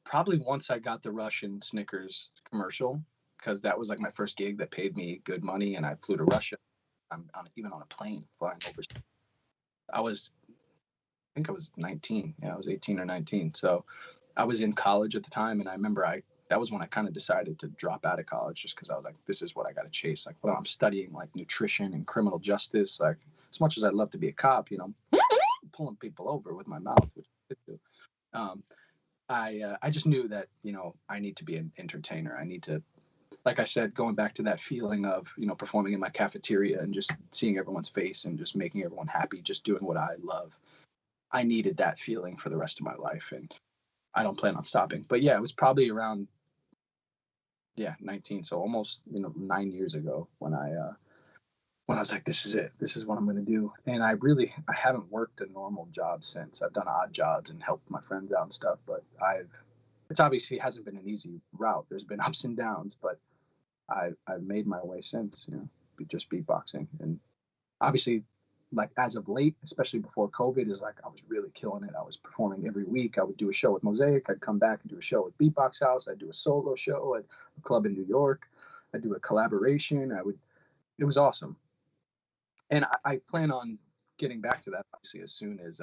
Probably once I got the Russian Snickers commercial, because that was like my first gig that paid me good money, and I flew to Russia. I'm even on a plane flying over. I think I was 19. Yeah, I was 18 or 19. So I was in college at the time, and I remember that was when I kind of decided to drop out of college, just because I was like, this is what I got to chase. Like, well, I'm studying like nutrition and criminal justice. Like, as much as I'd love to be a cop, you know, pulling people over with my mouth, which I did do. I just knew that, you know, I need to be an entertainer. I need to, like I said, going back to that feeling of, you know, performing in my cafeteria and just seeing everyone's face and just making everyone happy, just doing what I love. I needed that feeling for the rest of my life, and I don't plan on stopping. But yeah, it was probably around 19, so almost, you know, 9 years ago when I was like, this is it. This is what I'm going to do. And I haven't worked a normal job since. I've done odd jobs and helped my friends out and stuff, but it's obviously hasn't been an easy route. There's been ups and downs, but I've made my way since, you know, just beatboxing. And obviously, like as of late, especially before COVID, is like I was really killing it. I was performing every week. I would do a show with Mosaic. I'd come back and do a show with Beatbox House. I'd do a solo show at a club in New York. I'd do a collaboration. It was awesome. And I plan on getting back to that, obviously, as soon as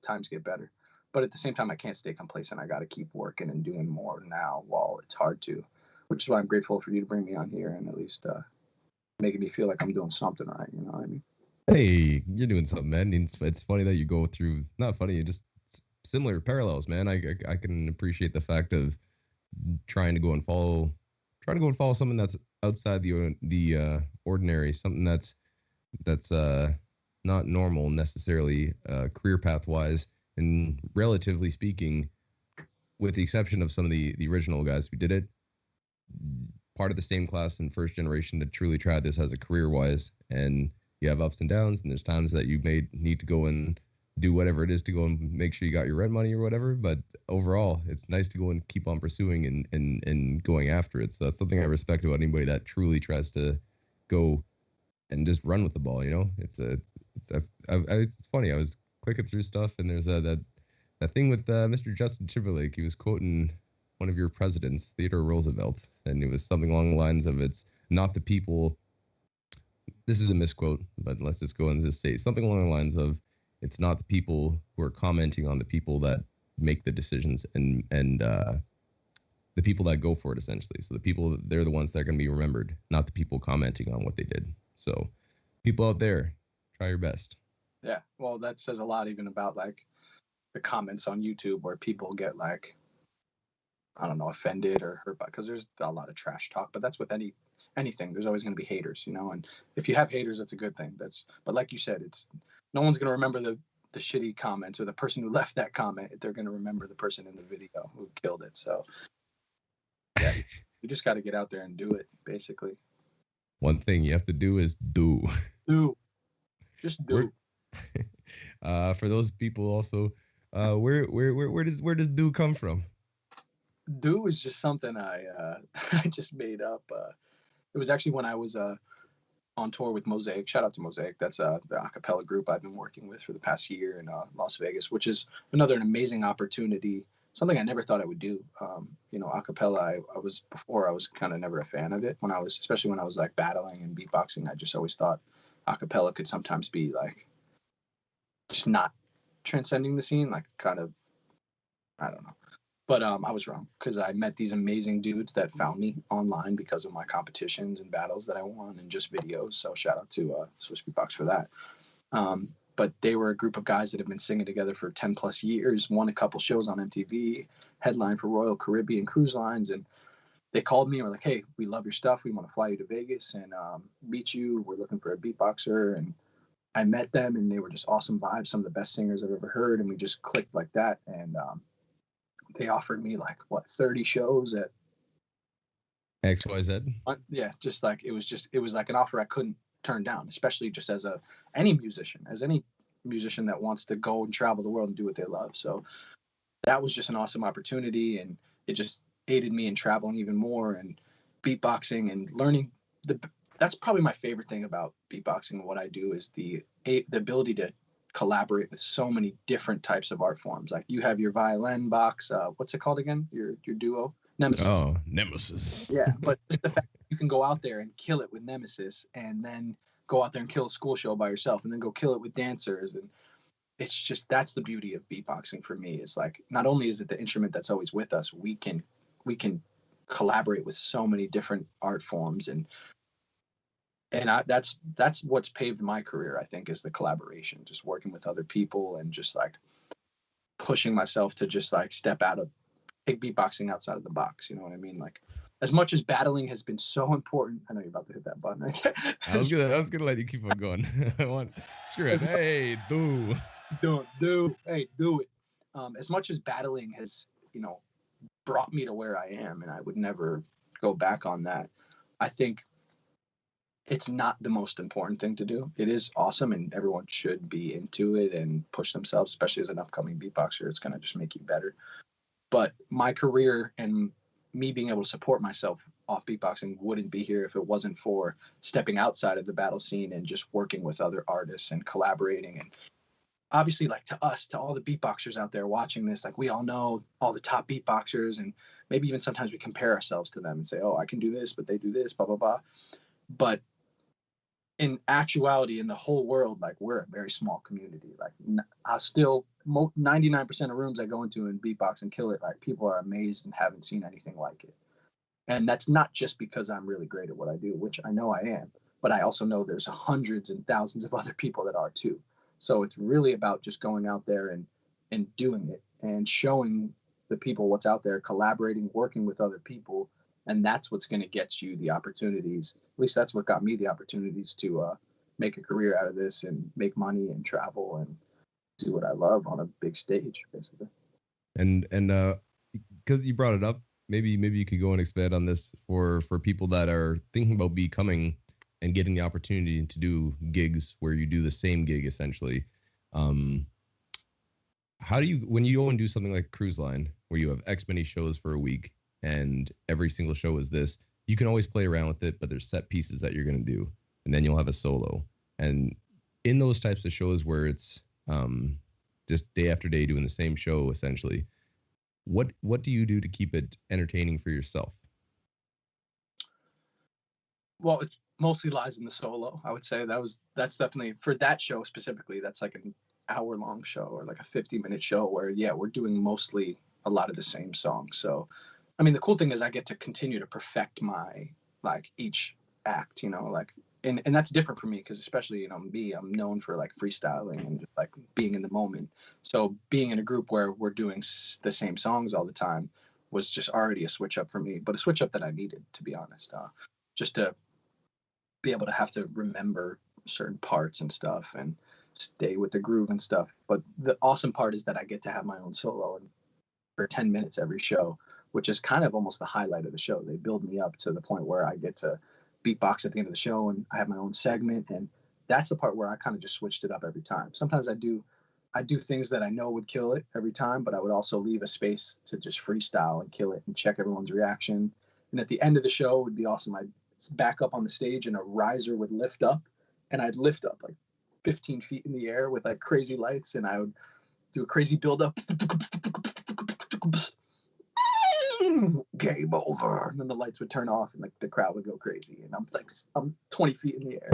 times get better. But at the same time, I can't stay complacent. I got to keep working and doing more now while it's hard to, which is why I'm grateful for you to bring me on here and at least making me feel like I'm doing something right. You know what I mean? Hey, you're doing something, man. It's funny that you go through, not funny, just similar parallels, man. I can appreciate the fact of trying to go and follow something that's outside the ordinary, something that's not normal necessarily, career path wise, and relatively speaking, with the exception of some of the original guys who did it, part of the same class and first generation that truly tried this as a career wise. And you have ups and downs, and there's times that you may need to go and do whatever it is to go and make sure you got your rent money or whatever. But overall, it's nice to go and keep on pursuing and going after it. So that's something I respect about anybody that truly tries to go and just run with the ball. You know, it's funny. I was clicking through stuff, and there's that thing with Mr. Justin Timberlake. He was quoting one of your presidents, Theodore Roosevelt, and it was something along the lines of, "It's not the people." This is a misquote, but let's just go into this state. Something along the lines of, "It's not the people who are commenting on the people that make the decisions, and the people that go for it, essentially. So the people, they're the ones that are going to be remembered, not the people commenting on what they did." So people out there, try your best. Yeah, well, that says a lot even about like the comments on YouTube where people get like, I don't know, offended or hurt by, because there's a lot of trash talk, but that's with anything. There's always going to be haters, you know, and if you have haters, that's a good thing. But like you said, it's no one's going to remember the shitty comments or the person who left that comment. They're going to remember the person in the video who killed it. So yeah, you just got to get out there and do it, basically. One thing you have to do is do. Just do. For those people also, where does do come from? Do is just something I I just made up. It was actually when I was on tour with Mosaic. Shout out to Mosaic. That's the acapella group I've been working with for the past year in Las Vegas, which is an amazing opportunity. Something I never thought I would do. You know, acapella. I was kind of never a fan of it especially when I was like battling and beatboxing. I just always thought acapella could sometimes be like just not transcending the scene, like kind of, I don't know. But I was wrong, because I met these amazing dudes that found me online because of my competitions and battles that I won and just videos. So shout out to Swissbeatbox for that. But they were a group of guys that have been singing together for 10 plus years, won a couple shows on MTV, headline for Royal Caribbean Cruise Lines. And they called me and were like, "Hey, we love your stuff. We want to fly you to Vegas and meet you. We're looking for a beatboxer." And I met them, and they were just awesome vibes. Some of the best singers I've ever heard. And we just clicked like that. And they offered me like 30 shows at XYZ. Yeah, just like it was like an offer I couldn't turn down, especially just as any musician that wants to go and travel the world and do what they love. So that was just an awesome opportunity, and it just aided me in traveling even more and beatboxing and learning. That's probably my favorite thing about beatboxing and what I do is the ability to collaborate with so many different types of art forms. Like you have your violin box, what's it called again? Your duo? Nemesis. Oh, Nemesis. Yeah, but just the fact that you can go out there and kill it with Nemesis, and then go out there and kill a school show by yourself, and then go kill it with dancers, and it's just, that's the beauty of beatboxing for me. Is like, not only is it the instrument that's always with us, we can collaborate with so many different art forms, and that's what's paved my career, I think, is the collaboration, just working with other people and just like pushing myself to just like take beatboxing outside of the box. You know what I mean? Like, as much as battling has been so important, I know you're about to hit that button. Right? I was gonna let you keep on going. Screw it. Hey, do it. As much as battling has, you know, brought me to where I am, and I would never go back on that, I think it's not the most important thing to do. It is awesome, and everyone should be into it and push themselves, especially as an upcoming beatboxer. It's going to just make you better. But my career and me being able to support myself off beatboxing wouldn't be here if it wasn't for stepping outside of the battle scene and just working with other artists and collaborating. And obviously, like, to all the beatboxers out there watching this, like, we all know all the top beatboxers, and maybe even sometimes we compare ourselves to them and say, oh, I can do this, but they do this, blah, blah, blah. But in actuality, in the whole world, like, we're a very small community. Like, I still 99% of rooms I go into and beatbox and kill it, like, people are amazed and haven't seen anything like it. And that's not just because I'm really great at what I do, which I know I am, but I also know there's hundreds and thousands of other people that are too. So it's really about just going out there and doing it and showing the people what's out there, collaborating, working with other people. And that's what's going to get you the opportunities. At least that's what got me the opportunities to make a career out of this and make money and travel and do what I love on a big stage, basically. And because you brought it up, maybe you could go and expand on this for people that are thinking about becoming and getting the opportunity to do gigs where you do the same gig essentially. how do you, when you go and do something like cruise line where you have X many shows for a week and every single show is this, you can always play around with it, but there's set pieces that you're going to do, and then you'll have a solo. And in those types of shows where it's just day after day doing the same show essentially, what do you do to keep it entertaining for yourself? Well, it mostly lies in the solo. I would say that's definitely for that show specifically. That's like an hour-long show or like a 50-minute show where, yeah, we're doing mostly a lot of the same songs. So, I mean, the cool thing is I get to continue to perfect my, like, each act, like, and that's different for me because especially, me, I'm known for like freestyling and just like being in the moment. So being in a group where we're doing the same songs all the time was just already a switch up for me, but a switch up that I needed, to be honest, just to be able to have to remember certain parts and stuff and stay with the groove and stuff. But the awesome part is that I get to have my own solo for 10 minutes every show, which is kind of almost the highlight of the show. They build me up to the point where I get to beatbox at the end of the show and I have my own segment. And that's the part where I kind of just switched it up every time. Sometimes I do things that I know would kill it every time, but I would also leave a space to just freestyle and kill it and check everyone's reaction. And at the end of the show would be awesome. I'd back up on the stage and a riser would lift up and I'd lift up like 15 feet in the air with like crazy lights and I would do a crazy build up. Game over. And then the lights would turn off and like the crowd would go crazy. And I'm 20 feet in the air.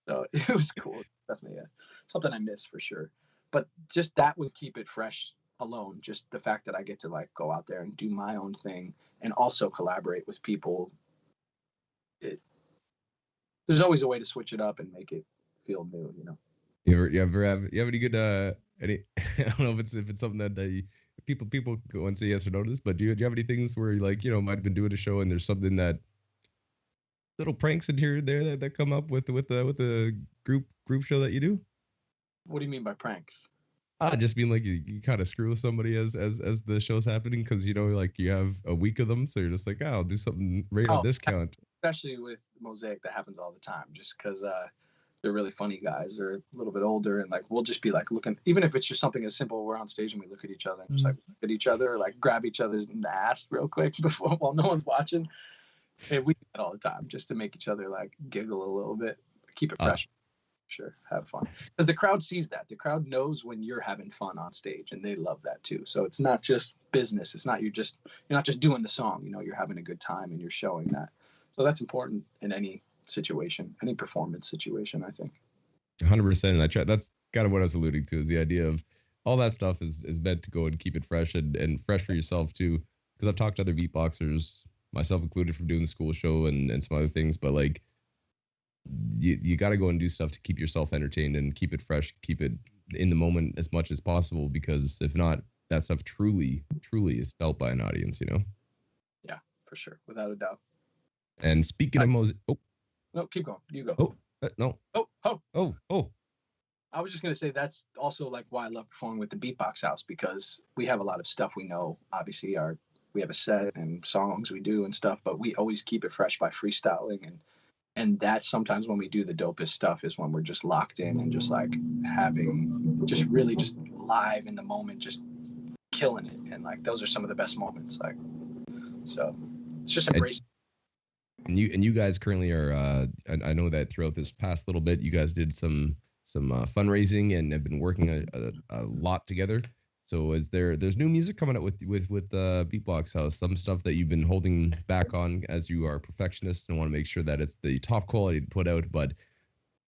So it was cool. Definitely something I miss for sure. But just that would keep it fresh alone. Just the fact that I get to like go out there and do my own thing and also collaborate with people. There's always a way to switch it up and make it feel new, You have any good any I don't know if it's something that people go and say yes or no to this, but do you have any things where you like, might have been doing a show and there's something that little pranks in here and there that come up with the group show that you do? What do you mean by pranks? Just being like you kind of screw with somebody as the show's happening because like you have a week of them, so you're just like, I'll do something right on this count. Especially with Mosaic, that happens all the time, just because they're really funny guys. They're a little bit older, and like we'll just be like looking, even if it's just something as simple. We're on stage and we look at each other and just like look at each other, or like grab each other's ass real quick before while no one's watching. And we do that all the time just to make each other like giggle a little bit, keep it fresh. Sure, have fun, because the crowd sees that. The crowd knows when you're having fun on stage, and they love that too. So it's not just business. It's not you're not just doing the song. You're having a good time and you're showing that. So that's important in any situation, any performance situation, I think. 100%. And that's kind of what I was alluding to, is the idea of all that stuff is meant to go and keep it fresh and fresh for yourself too. Because I've talked to other beatboxers, myself included, from doing the school show and some other things, but like you got to go and do stuff to keep yourself entertained and keep it fresh, keep it in the moment as much as possible, because if not, that stuff truly is felt by an audience, Yeah, for sure, without a doubt. And speaking of Mosaic, no, keep going. You go. No. Oh. I was just gonna say that's also like why I love performing with the Beatbox House, because we have a lot of stuff we know. Obviously, we have a set and songs we do and stuff, but we always keep it fresh by freestyling, and that sometimes when we do the dopest stuff is when we're just locked in and just like having just really just live in the moment, just killing it, and like those are some of the best moments. Like, so it's just embracing. And you guys currently are. I know that throughout this past little bit, you guys did some fundraising and have been working a lot together. So there's new music coming out with Beatbox House, some stuff that you've been holding back on as you are perfectionists and want to make sure that it's the top quality to put out. But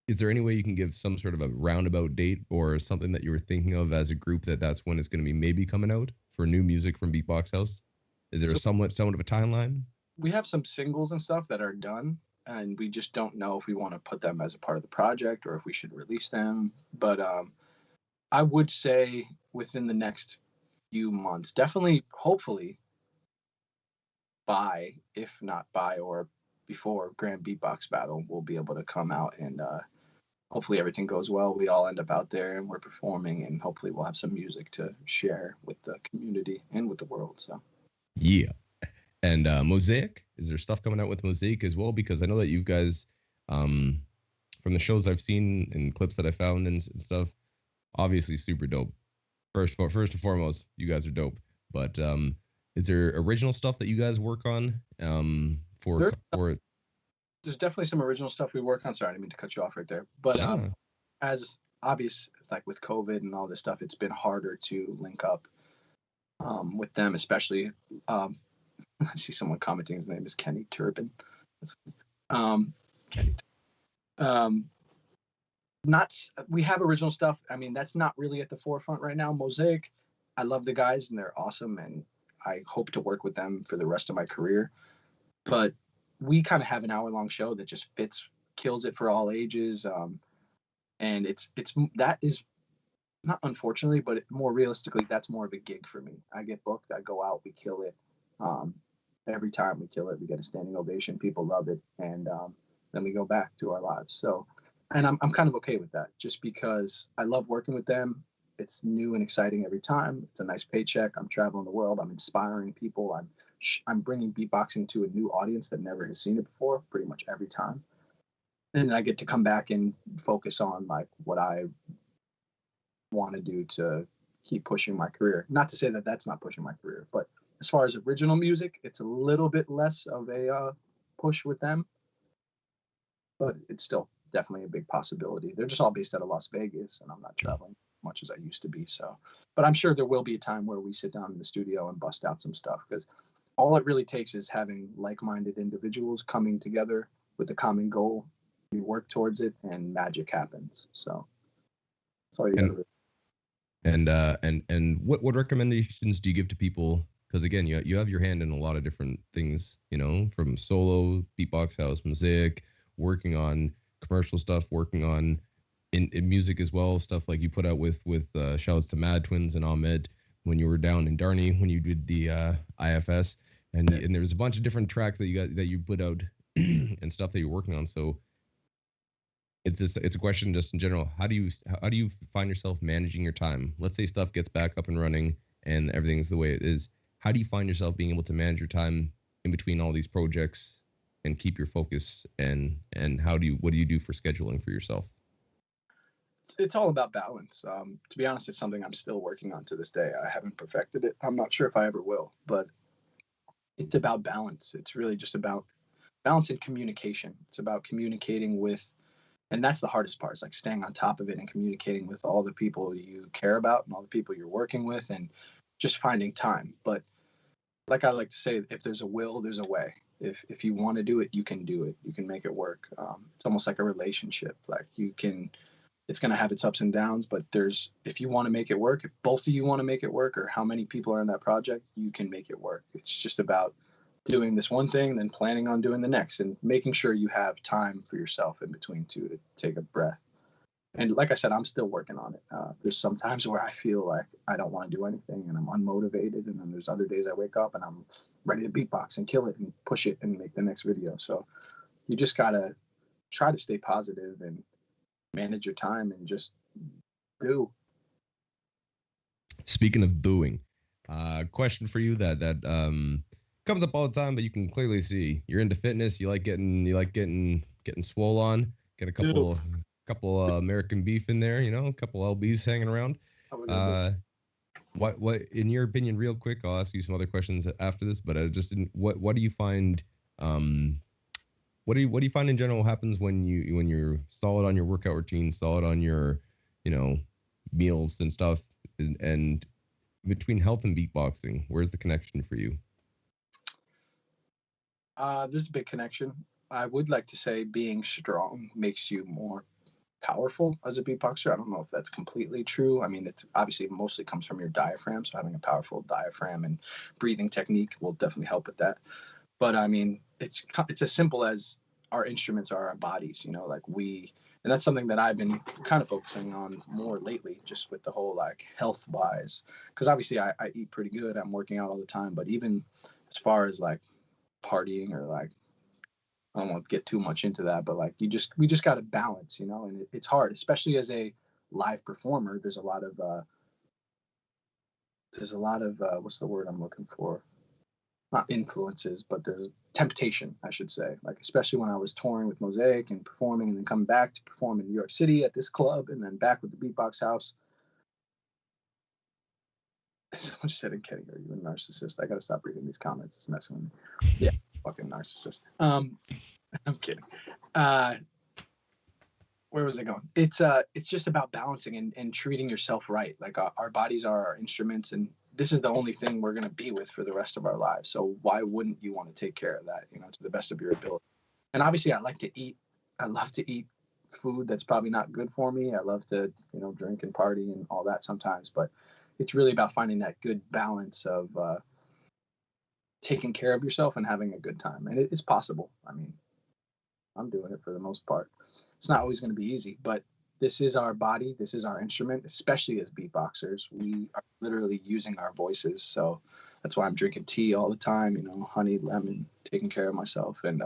is there any way you can give some sort of a roundabout date or something that you were thinking of as a group that's when it's going to be maybe coming out for new music from Beatbox House? Is there somewhat of a timeline? We have some singles and stuff that are done, and we just don't know if we want to put them as a part of the project or if we should release them. But I would say within the next few months, definitely, hopefully, if not by or before Grand Beatbox Battle, we'll be able to come out and hopefully everything goes well. We all end up out there and we're performing, and hopefully we'll have some music to share with the community and with the world. So, yeah. And Mosaic, is there stuff coming out with Mosaic as well? Because I know that you guys, from the shows I've seen and clips that I found and stuff, obviously super dope. First and foremost, you guys are dope. But is there original stuff that you guys work on? There, For there's definitely some original stuff we work on. Sorry, I didn't mean to cut you off right there. But nah, as obvious, like with COVID and all this stuff, it's been harder to link up with them, especially. I see someone commenting. His name is Kenny Turbin. Kenny. Um, not we have original stuff. I mean, that's not really at the forefront right now. Mosaic, I love the guys and they're awesome, and I hope to work with them for the rest of my career. But we kind of have an hour-long show that just kills it for all ages. And it's that is not unfortunately, but more realistically, that's more of a gig for me. I get booked, I go out, we kill it. Every time we kill it, we get a standing ovation. People love it, and then we go back to our lives. So, and I'm kind of okay with that, just because I love working with them. It's new and exciting every time. It's a nice paycheck. I'm traveling the world. I'm inspiring people. I'm bringing beatboxing to a new audience that never has seen it before, pretty much every time. And then I get to come back and focus on like what I want to do to keep pushing my career. Not to say that that's not pushing my career, but as far as original music, it's a little bit less of a push with them, but it's still definitely a big possibility. They're just all based out of Las Vegas, and I'm not traveling much as I used to be. So, but I'm sure there will be a time where we sit down in the studio and bust out some stuff, because all it really takes is having like-minded individuals coming together with a common goal. We work towards it, and magic happens. So that's all you got to do. And what recommendations do you give to people? Because again, you have your hand in a lot of different things, you know, from solo, Beatbox House, Mosaic, working on commercial stuff, working on in music as well, stuff like you put out with shoutouts to Mad Twins and Ahmed when you were down in Darney when you did the IFS, and there was a bunch of different tracks that you put out and stuff that you're working on. So it's a question just in general. How do you find yourself managing your time? Let's say stuff gets back up and running and everything's the way it is. How do you find yourself being able to manage your time in between all these projects and keep your focus, and what do you do for scheduling for yourself? It's all about balance. To be honest, it's something I'm still working on to this day. I haven't perfected it. I'm not sure if I ever will, but it's about balance. It's really just about balance and communication. It's about communicating with, and that's the hardest part, is like staying on top of it and communicating with all the people you care about and all the people you're working with, and just finding time. But like I like to say, if there's a will, there's a way. If you want to do it, you can do it. You can make it work. It's almost like a relationship. Like it's going to have its ups and downs, but if you want to make it work, if both of you want to make it work, or how many people are in that project, you can make it work. It's just about doing this one thing, then planning on doing the next, and making sure you have time for yourself in between too, to take a breath. And like I said, I'm still working on it. There's some times where I feel like I don't want to do anything and I'm unmotivated. And then there's other days I wake up and I'm ready to beatbox and kill it and push it and make the next video. So you just got to try to stay positive and manage your time and just do. Speaking of doing, question for you that comes up all the time, but you can clearly see you're into fitness. You like getting swole on, get a couple American beef in there, you know, a couple LBs hanging around. What in your opinion, real quick, I'll ask you some other questions after this, but what do you find what do you find in general happens when you're solid on your workout routine, solid on your, you know, meals and stuff, and between health and beatboxing, where's the connection for you? There's a big connection. I would like to say being strong makes you more powerful as a beatboxer. I don't know if that's completely true. I mean, it obviously mostly comes from your diaphragm. So having a powerful diaphragm and breathing technique will definitely help with that. But I mean, it's as simple as our instruments are our bodies, you know, like and that's something that I've been kind of focusing on more lately, just with the whole like health wise, because obviously I eat pretty good. I'm working out all the time, but even as far as like partying or like, I don't want to get too much into that, but like we just got to balance, you know, and it's hard, especially as a live performer. There's a lot of what's the word I'm looking for? Not influences, but there's temptation, I should say. Like, especially when I was touring with Mosaic and performing and then coming back to perform in New York City at this club and then back with the Beatbox House. Someone just said, "Kenny, are you a narcissist?" I gotta stop reading these comments. It's messing with me. Yeah, fucking narcissist. I'm kidding. Where was I going? It's just about balancing and treating yourself right. Like our bodies are our instruments, and this is the only thing we're gonna be with for the rest of our lives. So why wouldn't you want to take care of that? To the best of your ability. And obviously, I like to eat. I love to eat food that's probably not good for me. I love to drink and party and all that sometimes, but it's really about finding that good balance of taking care of yourself and having a good time. And it's possible. I mean, I'm doing it for the most part. It's not always going to be easy, but this is our body. This is our instrument, especially as beatboxers. We are literally using our voices. So that's why I'm drinking tea all the time, honey, lemon, taking care of myself. And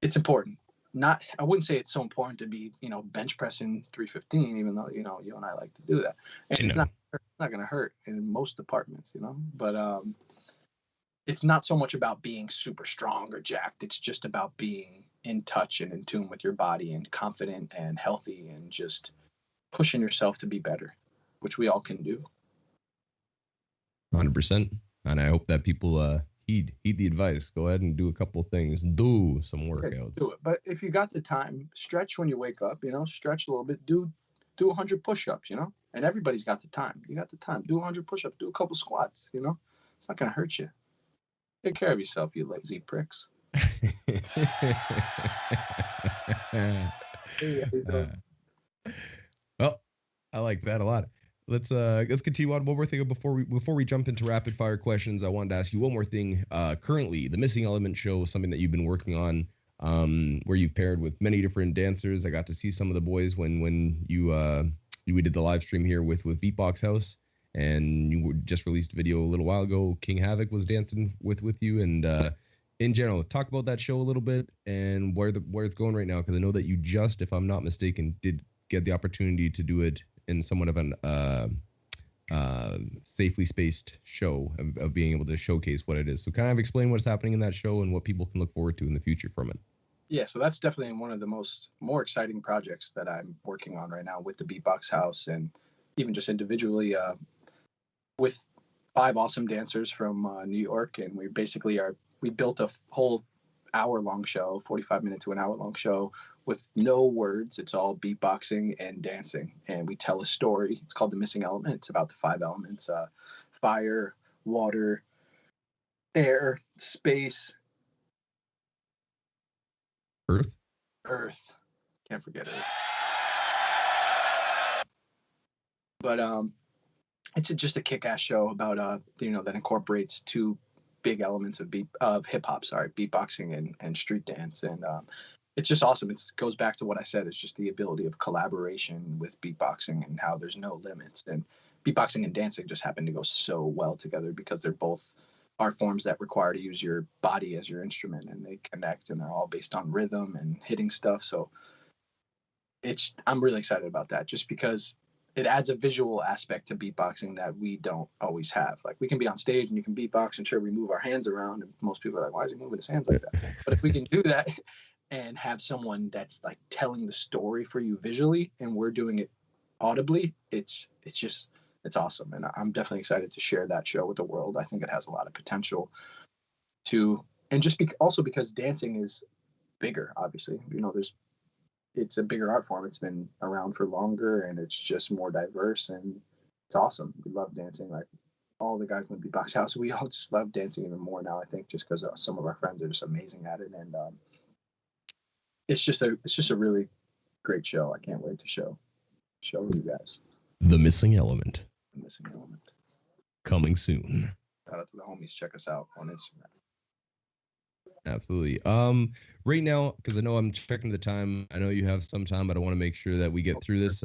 it's important. I wouldn't say it's so important to be, bench pressing 315, even though, you and I like to do that. And it's not going to hurt in most departments, but it's not so much about being super strong or jacked. It's just about being in touch and in tune with your body and confident and healthy and just pushing yourself to be better, which we all can do. 100%. And I hope that people heed the advice. Go ahead and do a couple things. Do some workouts. Do it. But if you got the time, stretch when you wake up, stretch a little bit. Do 100 push-ups, and everybody's got the time. You got the time. Do 100 push-ups. Do a couple squats, It's not going to hurt you. Take care of yourself, you lazy pricks. Well, I like that a lot. Let's continue on. One more thing before we jump into rapid fire questions. I wanted to ask you one more thing. Currently, the Missing Element show is something that you've been working on, where you've paired with many different dancers. I got to see some of the boys when we did the live stream here with Beatbox House, and you just released a video a little while ago. King Havoc was dancing with you, and in general, talk about that show a little bit and where it's going right now, because I know that you just, if I'm not mistaken, did get the opportunity to do it in somewhat of an safely spaced show of being able to showcase what it is. So kind of explain what's happening in that show and what people can look forward to in the future from it. Yeah, so that's definitely one of the more exciting projects that I'm working on right now with the Beatbox House, and even just individually with 5 awesome dancers from New York. And we built a whole hour-long show, 45-minute to an hour-long show with no words. It's all beatboxing and dancing. And we tell a story. It's called The Missing Element. It's about the 5 elements: fire, water, air, space, Earth. Can't forget Earth. But it's just a kick-ass show about that incorporates 2 big elements of hip hop, beatboxing and street dance. And it's just awesome. It goes back to what I said. It's just the ability of collaboration with beatboxing and how there's no limits. And beatboxing and dancing just happen to go so well together because they're both art forms that require to use your body as your instrument, and they connect, and they're all based on rhythm and hitting stuff. So I'm really excited about that, just because it adds a visual aspect to beatboxing that we don't always have. Like, we can be on stage and you can beatbox, and sure, we move our hands around, and most people are like, why is he moving his hands like that? But if we can do that and have someone that's like telling the story for you visually, and we're doing it audibly, it's awesome. And I'm definitely excited to share that show with the world. I think it has a lot of potential and just also because dancing is bigger, obviously. It's a bigger art form. It's been around for longer, and it's just more diverse, and it's awesome. We love dancing. Like, all the guys in the Beatbox House, we all just love dancing even more now, I think, just because some of our friends are just amazing at it. And it's just a really great show. I can't wait to show you guys. The Missing Element. The Missing Element. Coming soon. Shout out to the homies. Check us out on Instagram. Absolutely. Right now, because I know I'm checking the time, I know you have some time, but I want to make sure that we get through this.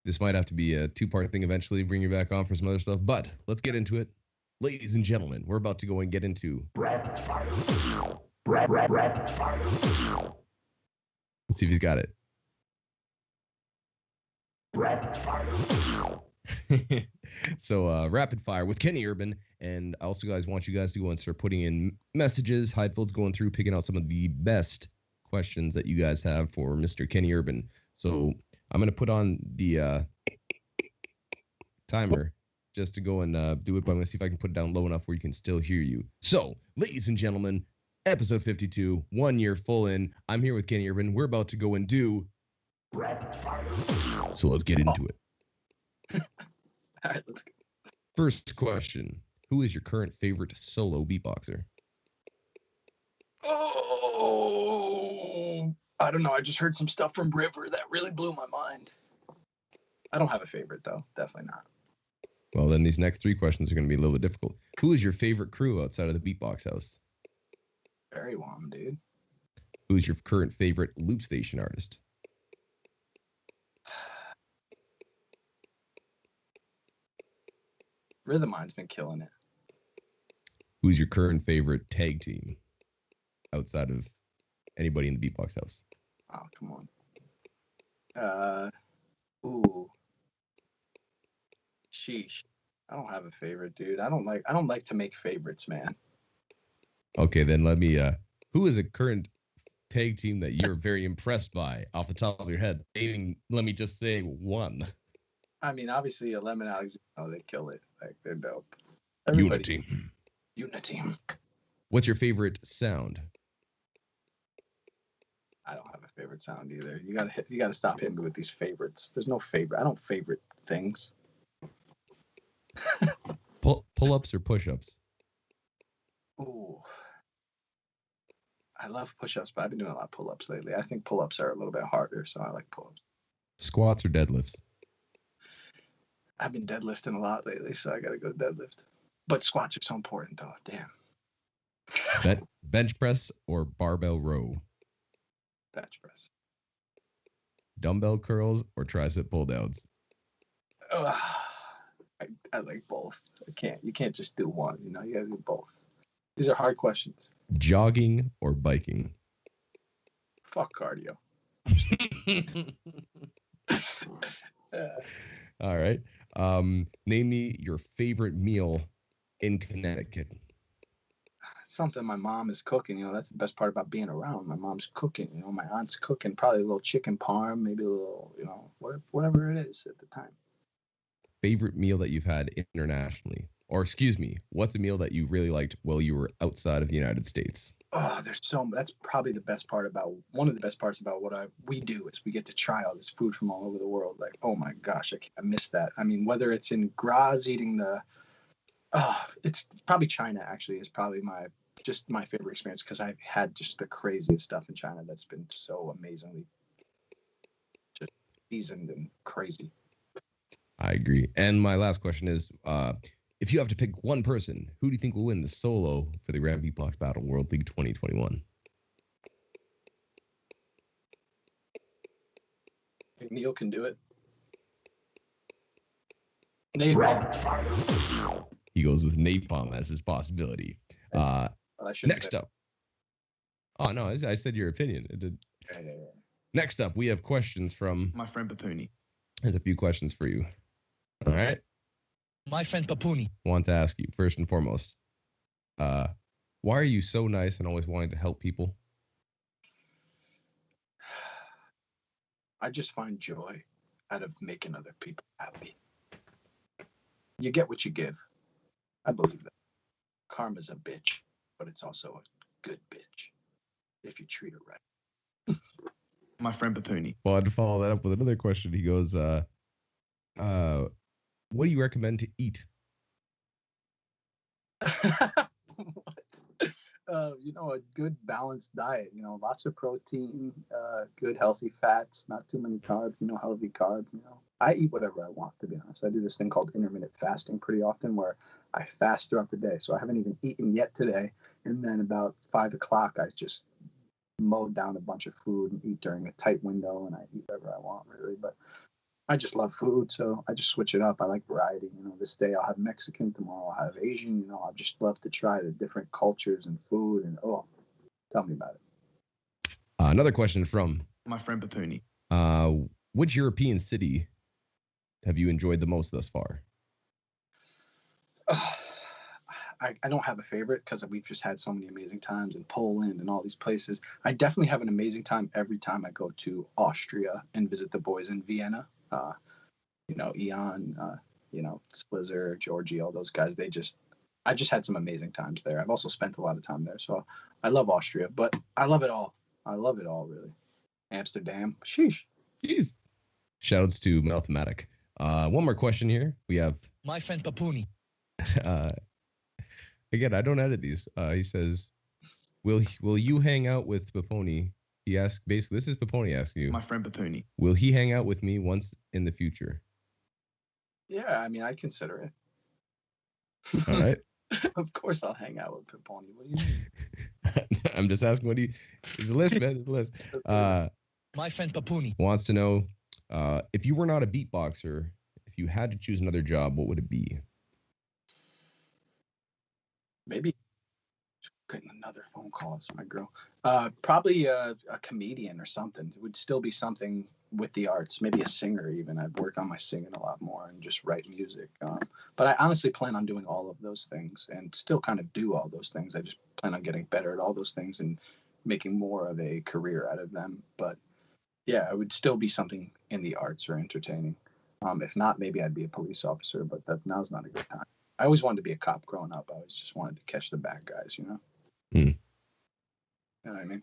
This might have to be a 2-part thing eventually, bring you back on for some other stuff, but let's get into it. Ladies and gentlemen, we're about to go and get into rapid fire. Rapid fire. Let's see if he's got it. Rapid fire. So rapid fire with Kenny Urban, and I also want you guys to go and start putting in messages. Heidfeld's going through, picking out some of the best questions that you guys have for Mr. Kenny Urban. So I'm going to put on the timer, just to go and do it, but I'm going to see if I can put it down low enough where you can still hear you. So, ladies and gentlemen, episode 52, 1 year full in. I'm here with Kenny Urban. We're about to go and do rapid fire. So let's get into it. All right, let's go. First question. Who is your current favorite solo beatboxer? Oh, I don't know. I just heard some stuff from River that really blew my mind. I don't have a favorite, though. Definitely not. Well, then these next 3 questions are going to be a little bit difficult. Who is your favorite crew outside of the Beatbox House? Very warm, dude. Who's your current favorite loop station artist? Rhythmine's been killing it. Who's your current favorite tag team outside of anybody in the Beatbox House? Oh, come on. Ooh. Sheesh. I don't have a favorite, dude. I don't like to make favorites, man. Okay, then let me who is a current tag team that you're very impressed by off the top of your head? Let me just say one. I mean, obviously, Lemon Alexander, they kill it. Like, they're dope. Unity. What's your favorite sound? I don't have a favorite sound either. You gotta stop hitting me with these favorites. There's no favorite. I don't favorite things. Pull-ups or push-ups? Ooh. I love push-ups, but I've been doing a lot of pull-ups lately. I think pull-ups are a little bit harder, so I like pull-ups. Squats or deadlifts? I've been deadlifting a lot lately, so I gotta go deadlift. But squats are so important, though. Damn. Bench press or barbell row? Bench press. Dumbbell curls or tricep pull downs? I like both. You can't just do one. You gotta do both. These are hard questions. Jogging or biking? Fuck cardio. All right. Name me your favorite meal in Connecticut. Something my mom is cooking. That's the best part about being around. My mom's cooking. My aunt's cooking. Probably a little chicken parm, maybe a little, whatever it is at the time. Favorite meal that you've had internationally? Or excuse me, what's a meal that you really liked while you were outside of the United States? Oh, that's probably one of the best parts about what we do is we get to try all this food from all over the world. Like, oh my gosh, I miss that. I mean, whether it's in Graz eating it's probably China actually is probably my favorite experience because I've had just the craziest stuff in China that's been so amazingly just seasoned and crazy. I agree. And my last question is, if you have to pick one person, who do you think will win the solo for the Grand Beatbox Battle World League 2021? Neil can do it. He goes with Napalm as his possibility. Next up. Oh, no, I said your opinion. It did. Yeah. Next up, we have questions from my friend Papuni. There's a few questions for you. All right. My friend Papuni. Want to ask you, first and foremost, why are you so nice and always wanting to help people? I just find joy out of making other people happy. You get what you give. I believe that. Karma's a bitch, but it's also a good bitch if you treat her right. My friend Papuni. Well, to follow that up with another question, he goes, what do you recommend to eat? What? A good balanced diet. Lots of protein, good healthy fats, not too many carbs. Healthy carbs. I eat whatever I want. To be honest, I do this thing called intermittent fasting pretty often, where I fast throughout the day. So I haven't even eaten yet today, and then about 5 o'clock, I just mowed down a bunch of food and eat during a tight window, and I eat whatever I want, really. But I just love food, so I just switch it up. I like variety. This day I'll have Mexican, tomorrow I'll have Asian. I just love to try the different cultures and food. And tell me about it. Another question from my friend Papuni. Which European city have you enjoyed the most thus far? I don't have a favorite because we've just had so many amazing times in Poland and all these places. I definitely have an amazing time every time I go to Austria and visit the boys in Vienna. Ian, Slizzer, Georgie, all those guys. I just had some amazing times there. I've also spent a lot of time there, so I love Austria, but I love it all. I love it all, really. Amsterdam, sheesh. Jeez. Shoutouts to Mathematic. One more question here. We have My friend Papuni. Again, I don't edit these. He says, "Will you hang out with Paponi?" He asked. Basically, this is Paponi asking you. My friend Papuni. Will he hang out with me once in the future? Yeah, I mean, I'd consider it. All right. Of course, I'll hang out with Piponi. What do you mean? I'm just asking what it's a list, man. It's a list. My friend Papuni wants to know if you were not a beatboxer, if you had to choose another job, what would it be? Maybe getting another phone call. It's my girl. Probably a comedian or something. It would still be something with the arts. Maybe a singer even. I'd work on my singing a lot more and just write music. But I honestly plan on doing all of those things and still kind of do all those things. I just plan on getting better at all those things and making more of a career out of them. But yeah, it would still be something in the arts or entertaining. If not, maybe I'd be a police officer, but now's not a good time. I always wanted to be a cop growing up. I always just wanted to catch the bad guys, You know what I mean?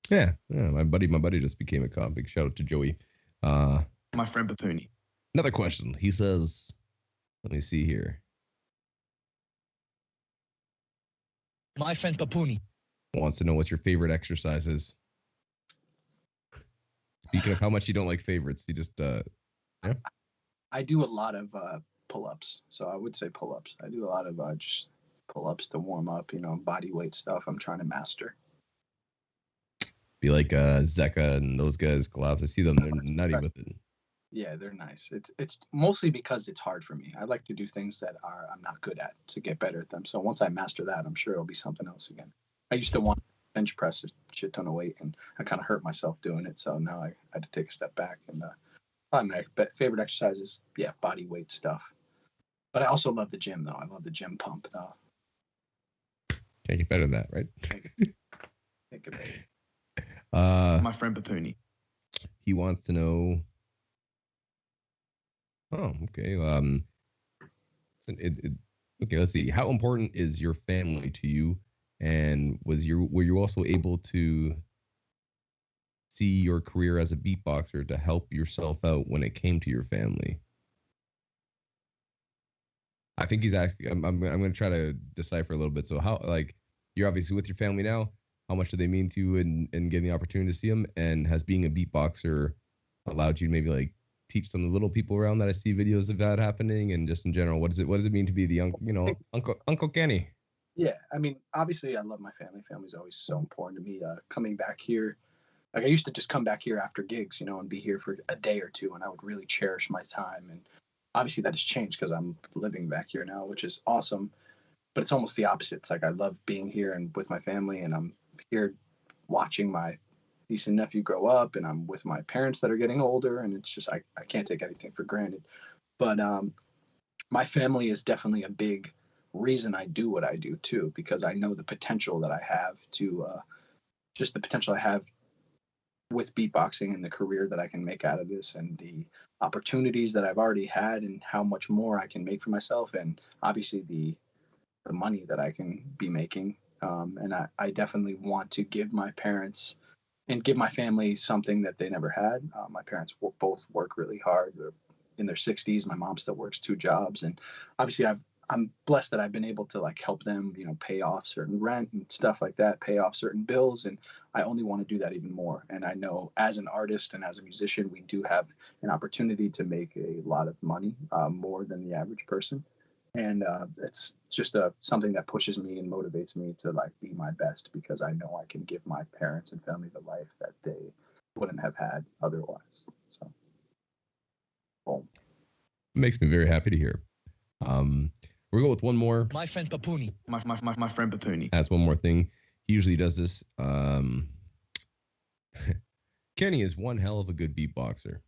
Yeah. My buddy just became a cop. Big shout out to Joey. My friend Papuni. Another question. He says, let me see here. My friend Papuni wants to know what your favorite exercise is. Speaking of how much you don't like favorites, you just yeah. I do a lot of pull-ups, so I would say pull-ups. I do a lot of just pull-ups to warm up, body weight stuff I'm trying to master. Be like Zeka and those guys collapse. I see them, they're nutty with it. Yeah, they're nice. It's mostly because it's hard for me. I like to do things that I'm not good at to get better at them. So once I master that, I'm sure it'll be something else again. I used to want to bench press a shit ton of weight, and I kind of hurt myself doing it. So now I had to take a step back. And probably my favorite exercise is, body weight stuff. But I also love the gym, though. I love the gym pump, though. Can't get better than that, right? Can't get better. My friend Papuni. He wants to know. Oh, okay. Okay, let's see. How important is your family to you? And were you also able to see your career as a beatboxer to help yourself out when it came to your family? I think he's actually. I'm going to try to decipher a little bit. So how, like, you're obviously with your family now. How much do they mean to you in getting the opportunity to see them? And has being a beatboxer allowed you to maybe like teach some of the little people around that I see videos of that happening? And just in general, what does it mean to be the Uncle Kenny? Yeah, I mean, obviously I love my family. Family's always so important to me. Coming back here, like I used to just come back here after gigs, and be here for a day or two, and I would really cherish my time. And obviously that has changed because I'm living back here now, which is awesome. But it's almost the opposite. It's like I love being here and with my family, and I'm here watching my niece and nephew grow up, and I'm with my parents that are getting older, and it's just I can't take anything for granted. But my family is definitely a big reason I do what I do too, because I know the potential that I have to just the potential I have with beatboxing and the career that I can make out of this, and the opportunities that I've already had, and how much more I can make for myself, and obviously the money that I can be making. And I definitely want to give my parents and give my family something that they never had. My parents both work really hard. They're in their 60s. My mom still works 2 jobs. And obviously I'm blessed that I've been able to like help them, pay off certain rent and stuff like that, pay off certain bills. And I only want to do that even more. And I know as an artist and as a musician, we do have an opportunity to make a lot of money, more than the average person. And it's just something that pushes me and motivates me to like be my best, because I know I can give my parents and family the life that they wouldn't have had otherwise. So, boom. Makes me very happy to hear. We'll go with one more. My friend Papuni. My friend Papuni. Has one more thing. He usually does this. Kenny is one hell of a good beatboxer.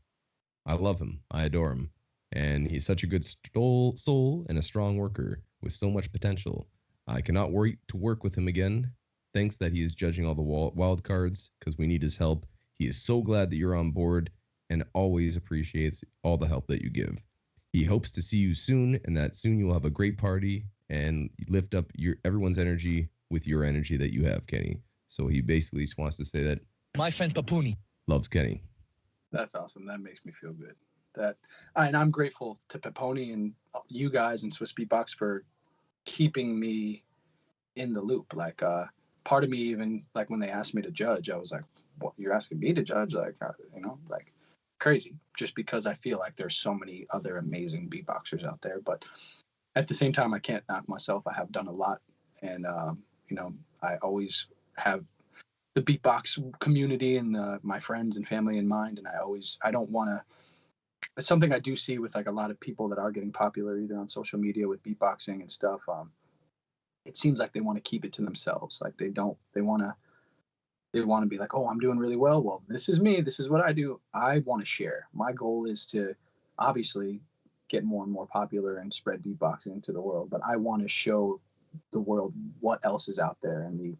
I love him. I adore him. And he's such a good soul and a strong worker with so much potential. I cannot wait to work with him again. Thanks that he is judging all the wild cards, because we need his help. He is so glad that you're on board and always appreciates all the help that you give. He hopes to see you soon, and that soon you'll have a great party and lift up everyone's energy with your energy that you have, Kenny. So he basically just wants to say that My friend Papuni loves Kenny. That's awesome. That makes me feel good. And I'm grateful to Peponi and you guys and Swissbeatbox for keeping me in the loop. Like, part of me, even like when they asked me to judge, I was like, "What? You're asking me to judge?" Like, like crazy. Just because I feel like there's so many other amazing beatboxers out there, but at the same time, I can't knock myself. I have done a lot, and I always have the beatbox community and my friends and family in mind, and I don't want to. It's something I do see with like a lot of people that are getting popular either on social media with beatboxing and stuff. It seems like they want to keep it to themselves. Like they want to be like, oh, I'm doing really well. Well, this is me. This is what I do. I want to share. My goal is to obviously get more and more popular and spread beatboxing into the world. But I want to show the world what else is out there and the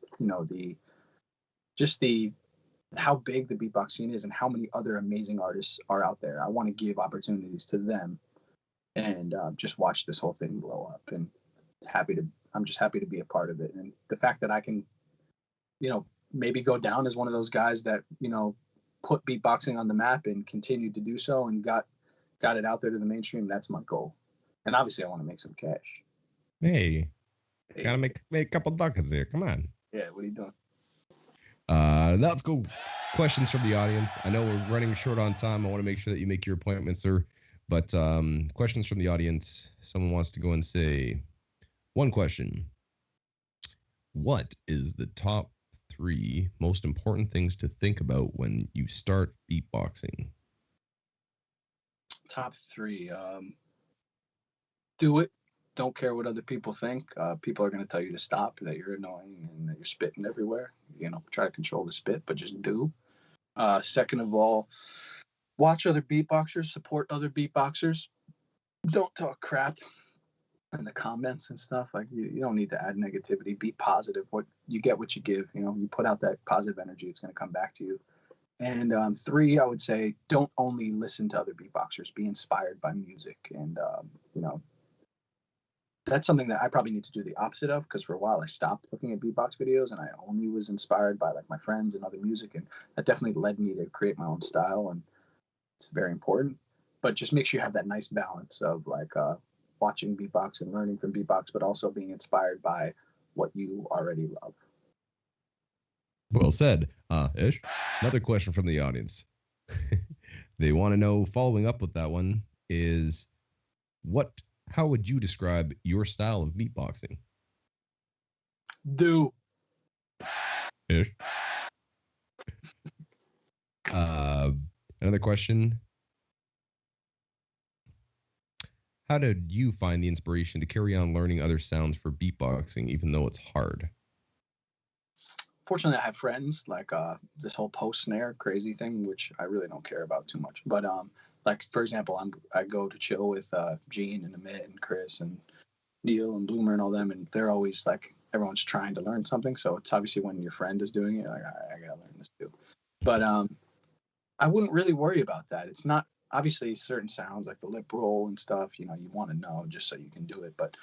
how big the beatbox scene is and how many other amazing artists are out there. I want to give opportunities to them and just watch this whole thing blow up. And I'm just happy to be a part of it. And the fact that I can, maybe go down as one of those guys that, put beatboxing on the map and continued to do so and got it out there to the mainstream, that's my goal. And obviously I want to make some cash. Hey. Gotta make a couple ducats here. Come on. Yeah, what are you doing? Let's go. Questions from the audience. I know we're running short on time. I want to make sure that you make your appointment, sir. But questions from the audience. Someone wants to go and say one question. What is the top 3 most important things to think about when you start beatboxing? Top 3. Do it. Don't care what other people think. People are going to tell you to stop, that you're annoying and that you're spitting everywhere. Try to control the spit, but just do. Second of all, watch other beatboxers, support other beatboxers. Don't talk crap in the comments and stuff. Like you don't need to add negativity. Be positive. You get what you give. You put out that positive energy, it's going to come back to you. And 3, I would say, don't only listen to other beatboxers. Be inspired by music, and that's something that I probably need to do the opposite of, because for a while I stopped looking at beatbox videos and I only was inspired by like my friends and other music, and that definitely led me to create my own style, and it's very important. But just make sure you have that nice balance of like watching beatbox and learning from beatbox, but also being inspired by what you already love. Well said. Ish, another question from the audience. They want to know, following up with that one, is how would you describe your style of beatboxing? Do. Ish. Another question. How did you find the inspiration to carry on learning other sounds for beatboxing, even though it's hard? Fortunately, I have friends like this whole post snare crazy thing, which I really don't care about too much. But like for example, I go to chill with Gene and Amit and Chris and Neil and Bloomer and all them, and they're always like, everyone's trying to learn something. So it's obviously when your friend is doing it, like I gotta learn this too. But I wouldn't really worry about that. It's not obviously certain sounds like the lip roll and stuff. You want to know just so you can do it. But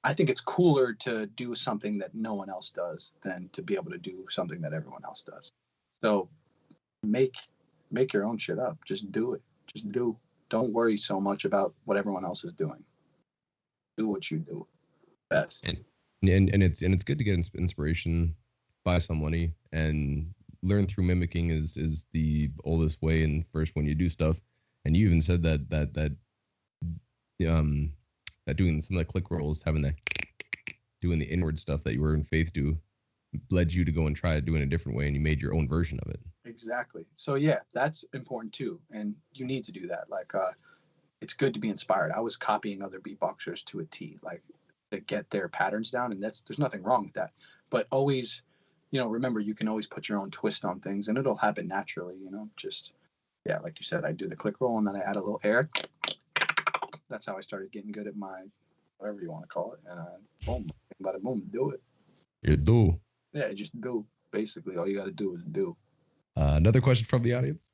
I think it's cooler to do something that no one else does than to be able to do something that everyone else does. So make your own shit up. Just do it. Just do. Don't worry so much about what everyone else is doing. Do what you do best. And it's good to get inspiration by somebody, and learn through mimicking is the oldest way and first when you do stuff. And you even said that doing some of the click rolls, doing the inward stuff that you were in Faith do, led you to go and try doing it a different way, and you made your own version of it. Exactly. So yeah, that's important too, and you need to do that. Like it's good to be inspired. I was copying other beatboxers to a T, like to get their patterns down, and there's nothing wrong with that. But always, remember, you can always put your own twist on things, and it'll happen naturally. Just like you said, I do the click roll and then I add a little air. That's how I started getting good at my, whatever you want to call it. And boom, bada boom, do it. You do. Yeah, just do. Basically, all you got to do is do. Another question from the audience.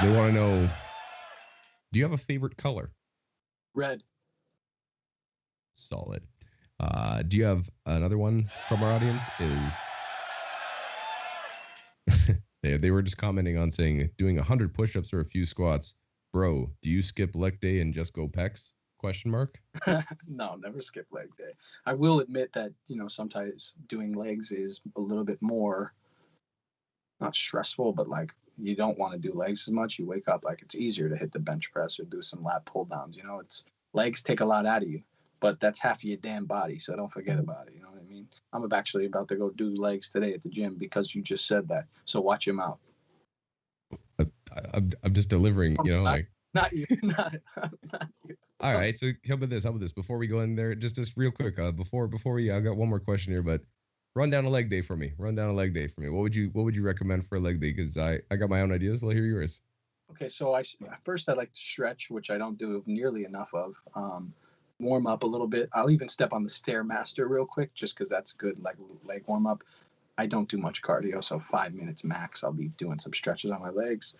They want to know, Do you have a favorite color? Red. Solid. Do you have another one from our audience? They were just commenting on saying doing 100 push-ups or a few squats. Bro, do you skip leg day and just go pecs? Question mark. No, never skip leg day. I will admit that, sometimes doing legs is a little bit more, not stressful, but like you don't want to do legs as much. You wake up like it's easier to hit the bench press or do some lat pull downs. It's legs take a lot out of you, but that's half of your damn body. So don't forget about it. You know what I mean? I'm actually about to go do legs today at the gym because you just said that. So watch your mouth. I'm just delivering, Not you. Not you. All right. So how about this? Before we go in there, just real quick. Before we, I got one more question here, but run down a leg day for me. What would you recommend for a leg day? Because I got my own ideas. I'll hear yours. Okay. So first I like to stretch, which I don't do nearly enough of. Warm up a little bit. I'll even step on the Stairmaster real quick, just because that's good, like leg warm up. I don't do much cardio, so 5 minutes max. I'll be doing some stretches on my legs.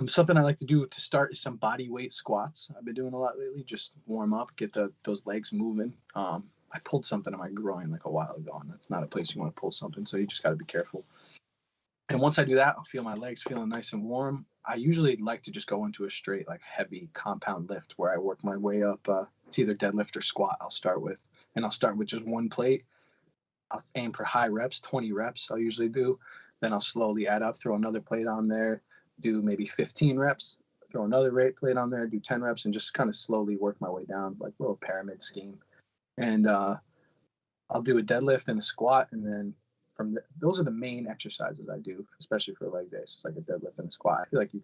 Something I like to do to start is some body weight squats. I've been doing a lot lately. Just warm up, get those legs moving. I pulled something in my groin like a while ago, and that's not a place you want to pull something, so you just got to be careful. And once I do that, I'll feel my legs feeling nice and warm. I usually like to just go into a straight, like heavy compound lift where I work my way up. It's either deadlift or squat I'll start with. And I'll start with just one plate. I'll aim for high reps, 20 reps I'll usually do. Then I'll slowly add up, throw another plate on there, do maybe 15 reps, throw another plate on there, do 10 reps, and just kind of slowly work my way down, like a little pyramid scheme. And I'll do a deadlift and a squat, and then those are the main exercises I do, especially for leg days. It's like a deadlift and a squat. I feel like you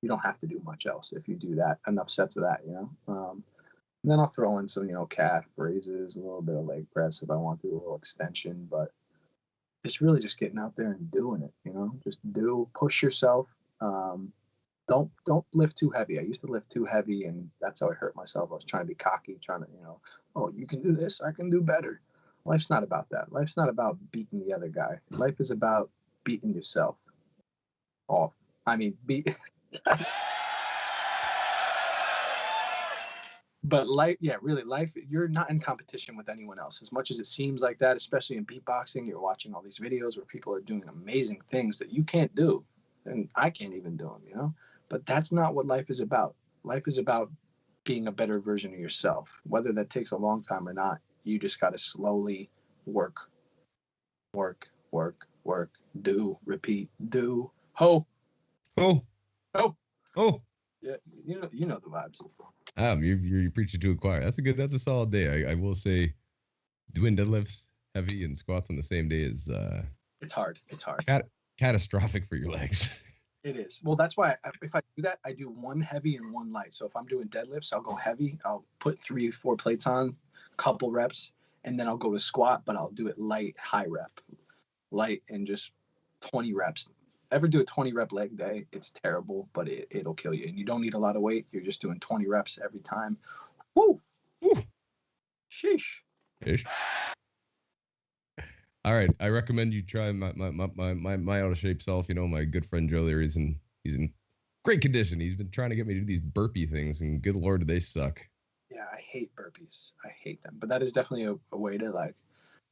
don't have to do much else if you do that, enough sets of that, And then I'll throw in some, calf raises, a little bit of leg press if I want to, a little extension, but it's really just getting out there and doing it, just push yourself. Don't lift too heavy. I used to lift too heavy, and that's how I hurt myself. I was trying to be cocky, trying to, oh, you can do this, I can do better. Life's not about that. Life's not about beating the other guy. Life is about beating yourself. But life, you're not in competition with anyone else. As much as it seems like that, especially in beatboxing, you're watching all these videos where people are doing amazing things that you can't do. And I can't even do them, But that's not what life is about. Life is about being a better version of yourself. Whether that takes a long time or not, you just got to slowly work, do, repeat, do, ho. Oh. Yeah, you know the vibes. You're preaching to a choir. That's a solid day. I will say, doing deadlifts heavy and squats on the same day is it's hard. Catastrophic for your legs. It is. Well, that's why if I do that, I do one heavy and one light. So if I'm doing deadlifts, I'll go heavy. I'll put 3-4 plates on, couple reps, and then I'll go to squat, but I'll do it light, high rep, light, and just 20 reps. Ever do a 20 rep leg day? It's terrible, but it'll kill you. And you don't need a lot of weight. You're just doing 20 reps every time. Woo! Sheesh. All right, I recommend you try my out of shape self. My good friend Joe there, he's in great condition. He's been trying to get me to do these burpee things, and good Lord, do they suck. Yeah, I hate burpees. I hate them. But that is definitely a way to like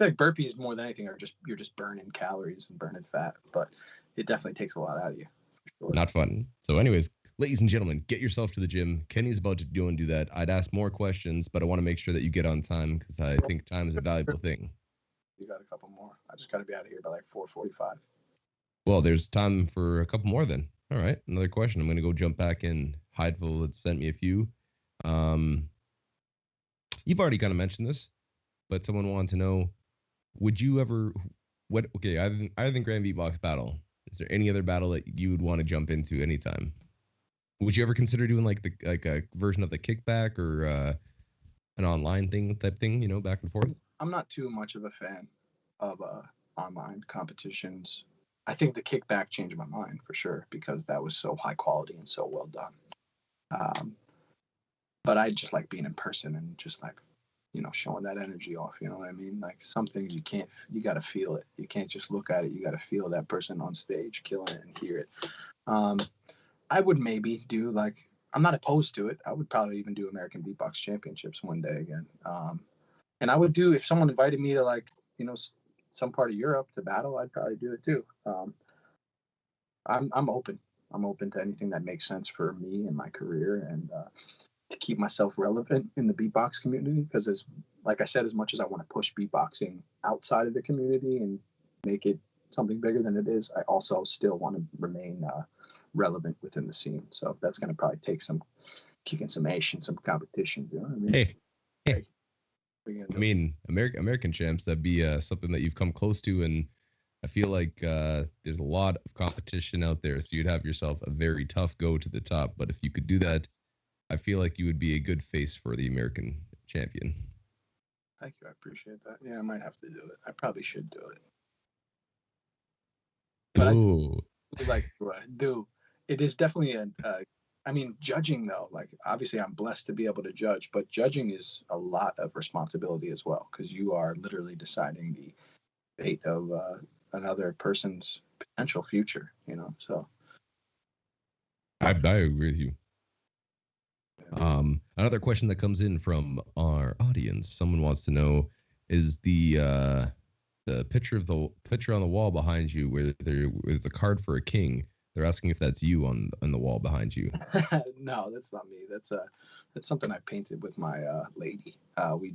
burpees more than anything you're just burning calories and burning fat. But it definitely takes a lot out of you. For sure. Not fun. So, anyways, ladies and gentlemen, get yourself to the gym. Kenny's about to go and do that. I'd ask more questions, but I want to make sure that you get on time because I think time is a valuable thing. You got a couple more. I just got to be out of here by like 4:45. Well, there's time for a couple more then. All right, another question. I'm going to go jump back in. Hydeville had sent me a few. You've already kind of mentioned this, but someone wanted to know, would you ever, other than Grand Beatbox battle, is there any other battle that you would want to jump into anytime? Would you ever consider doing like a version of the kickback or an online type thing, back and forth? I'm not too much of a fan of online competitions. I think the kickback changed my mind for sure because that was so high quality and so well done. But I just like being in person and just like, showing that energy off. You know what I mean? Like some things you got to feel it. You can't just look at it. You got to feel that person on stage killing it and hear it. I would maybe do like I'm not opposed to it. I would probably even do American Beatbox Championships one day again. And I would do, if someone invited me to, like, you know, some part of Europe to battle, I'd probably do it too. I'm open. I'm open to anything that makes sense for me and my career, and to keep myself relevant in the beatbox community. Because, as like I said, as much as I want to push beatboxing outside of the community and make it something bigger than it is, I also still want to remain relevant within the scene. So that's going to probably take some kicking some ash and some competition. You know what I mean? Hey. I mean, American champs, that'd be something that you've come close to, and I feel like there's a lot of competition out there, so you'd have yourself a very tough go to the top. But if you could do that, I feel like you would be a good face for the American champion. Thank you. I appreciate that. Yeah, I might have to do it. I probably should do it. But I do. It is definitely I mean, judging though, like, obviously I'm blessed to be able to judge, but judging is a lot of responsibility as well, because you are literally deciding the fate of another person's potential future, you know. So I agree with you. Another question that comes in from our audience, someone wants to know, is the picture on the wall behind you where there's a card for a king. They're asking if that's you on the wall behind you. No, that's not me. That's something I painted with my lady. We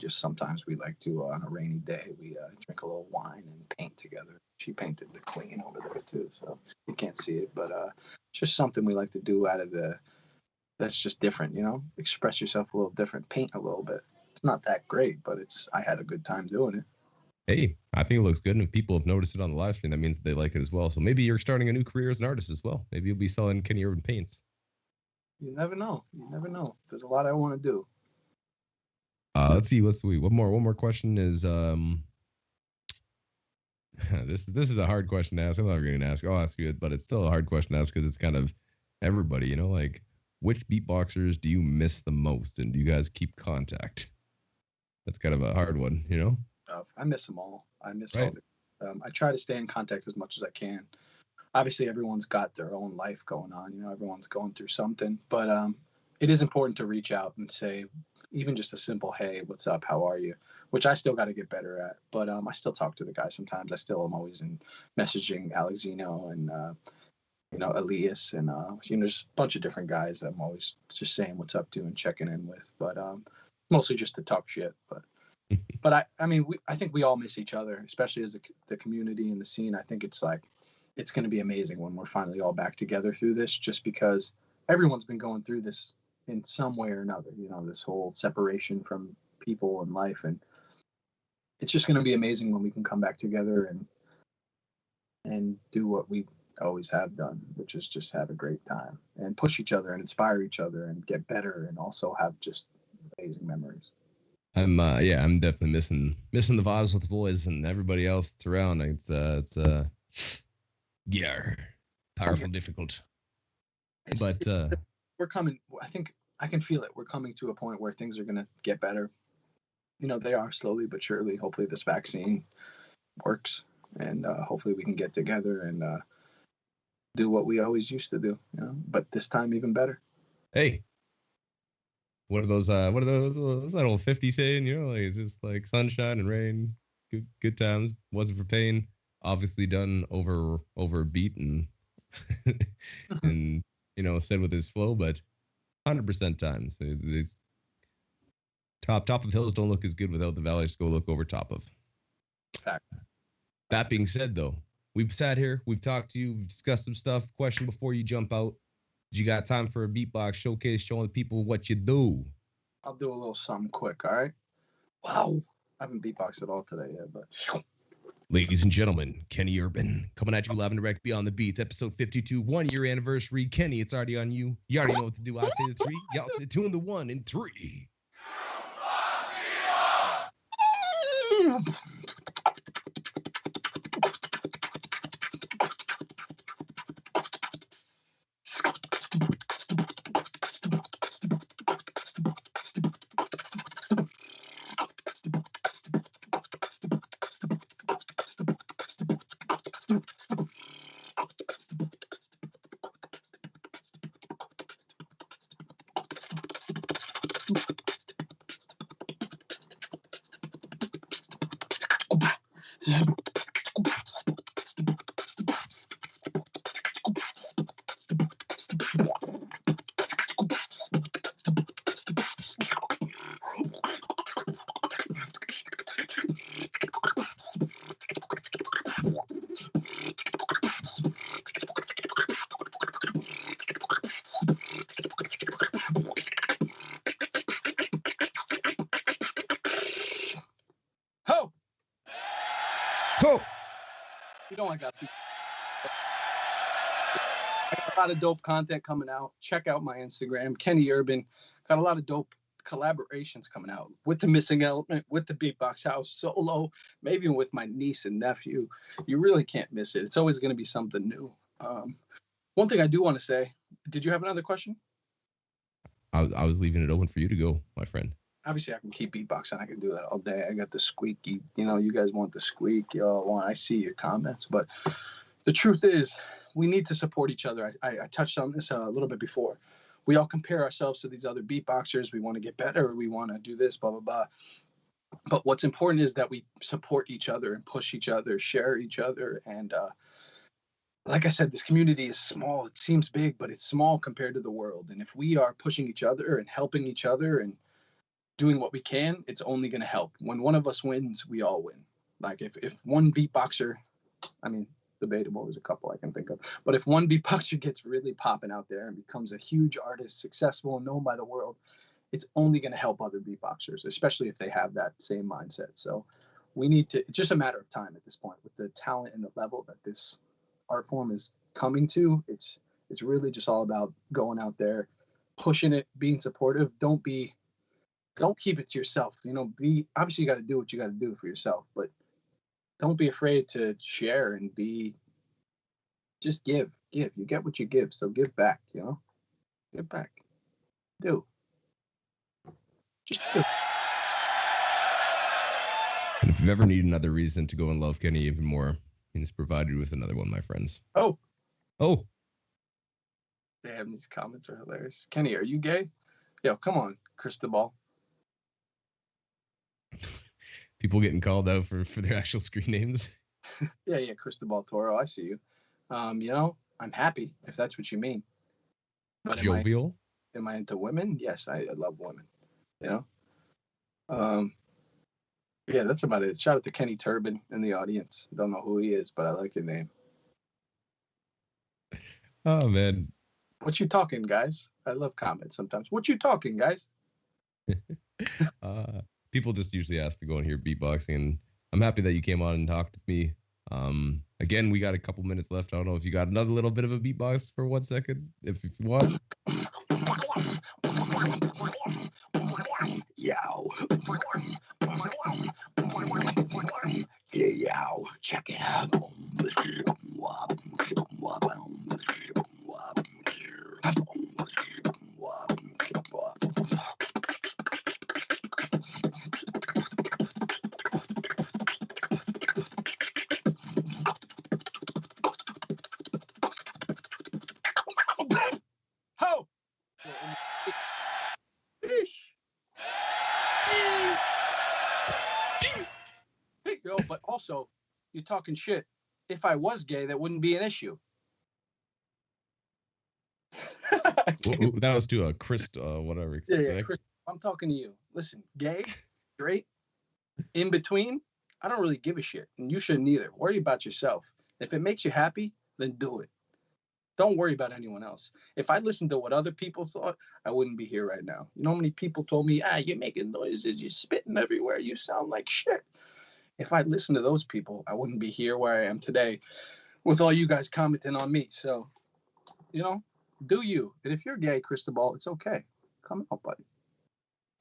like to, on a rainy day, we drink a little wine and paint together. She painted the queen over there too, so you can't see it, but just something we like to do that's just different, you know. Express yourself a little different, paint a little bit. It's not that great, but I had a good time doing it. Hey, I think it looks good, and if people have noticed it on the live stream, that means they like it as well. So maybe you're starting a new career as an artist as well. Maybe you'll be selling Kenny Urban paints. You never know. There's a lot I want to do. Let's see. One more question is this is a hard question to ask. I'm not going to ask. I'll ask you it, but it's still a hard question to ask because it's kind of everybody, you know, like, which beatboxers do you miss the most, and do you guys keep contact? That's kind of a hard one, you know. I miss them all. I miss all of it. I try to stay in contact as much as I can. Obviously, everyone's got their own life going on. You know, everyone's going through something. But it is important to reach out and say, even just a simple, hey, what's up? How are you? Which I still got to get better at. But I still talk to the guys sometimes. I still am always in messaging Alexino and, you know, Elias. And, you know, there's a bunch of different guys I'm always just saying what's up to and checking in with. But mostly just to talk shit. But I mean, I think we all miss each other, especially as the community and the scene. I think it's going to be amazing when we're finally all back together through this, just because everyone's been going through this in some way or another, you know, this whole separation from people and life. And it's just going to be amazing when we can come back together and do what we always have done, which is just have a great time and push each other and inspire each other and get better and also have just amazing memories. I'm definitely missing the vibes with the boys and everybody else that's around. It's powerful, difficult. But we're coming. I think I can feel it. We're coming to a point where things are gonna get better. You know, they are slowly but surely. Hopefully, this vaccine works, and hopefully, we can get together and do what we always used to do. You know, but this time even better. Hey. What are those that old 50 saying, you know, like, it's just like sunshine and rain, good times, wasn't for pain, obviously done over a beat and and, you know, said with his flow, but 100% times. It's top of hills don't look as good without the valleys go look over top of. Fact. That being said, though, we've sat here, we've talked to you, we've discussed some stuff. Question before you jump out. You got time for a beatbox showcase showing the people what you do? I'll do a little something quick, all right? Wow. I haven't beatboxed at all today yet, but... Ladies and gentlemen, Kenny Urban, coming at you live and direct Beyond the Beats, episode 52, 1 year anniversary. Kenny, it's already on you. You already know what to do. I say the 3, y'all say the 2 and the 1 and 3. Ho! Ho! You know I got a lot of dope content coming out. Check out my Instagram, Kenny Urban. Got a lot of dope collaborations coming out with the Missing Element, with the Beatbox House, solo, maybe even with my niece and nephew. You really can't miss it. It's always going to be something new. One thing I do want to say, did you have another question? I was leaving it open for you to go, my friend. Obviously, I can keep beatboxing. I can do that all day. I got the squeaky. You know, you guys want the squeak. Y'all want. I see your comments, but the truth is, we need to support each other. I touched on this a little bit before. We all compare ourselves to these other beatboxers. We want to get better. We want to do this, blah, blah, blah. But what's important is that we support each other and push each other, share each other. And like I said, this community is small. It seems big, but it's small compared to the world. And if we are pushing each other and helping each other and doing what we can, it's only going to help. When one of us wins, we all win. Like if one beatboxer, I mean, debatable, there's a couple I can think of, but if one beatboxer gets really popping out there and becomes a huge artist, successful and known by the world, it's only going to help other beatboxers, especially if they have that same mindset. So we need to, it's just a matter of time at this point with the talent and the level that this art form is coming to. It's really just all about going out there, pushing it, being supportive. Don't keep it to yourself. You know, obviously you got to do what you got to do for yourself, but don't be afraid to share and just give. You get what you give, so give back, you know? Give back. Do. Just do. And if you ever need another reason to go and love Kenny even more, he's provided with another one, my friends. Oh. Damn, these comments are hilarious. Kenny, are you gay? Yo, come on, Cristobal. People getting called out for their actual screen names. Yeah, Cristobal Toro, I see you. You know, I'm happy if that's what you mean. But Jovial? Am I into women? Yes, I love women. You know? Yeah, that's about it. Shout out to Kenny Turbin in the audience. Don't know who he is, but I like your name. Oh, man. What you talking, guys? I love comments sometimes. What you talking, guys? People just usually ask to go and hear beatboxing, and I'm happy that you came on and talked with me. Again, we got a couple minutes left. I don't know if you got another little bit of a beatbox for 1 second, if you want. Yow. Yeah, yow. Check it out. Ho! Hey, yo, but also, you're talking shit. If I was gay, that wouldn't be an issue. That was to a Chris, whatever. Yeah, Chris, I'm talking to you. Listen, gay, straight, in between, I don't really give a shit. And you shouldn't either. Worry about yourself. If it makes you happy, then do it. Don't worry about anyone else. If I listened to what other people thought, I wouldn't be here right now. You know how many people told me, you're making noises, you're spitting everywhere, you sound like shit. If I listened to those people, I wouldn't be here where I am today with all you guys commenting on me. So, you know, do you. And if you're gay, Cristobal, it's okay. Come out, buddy.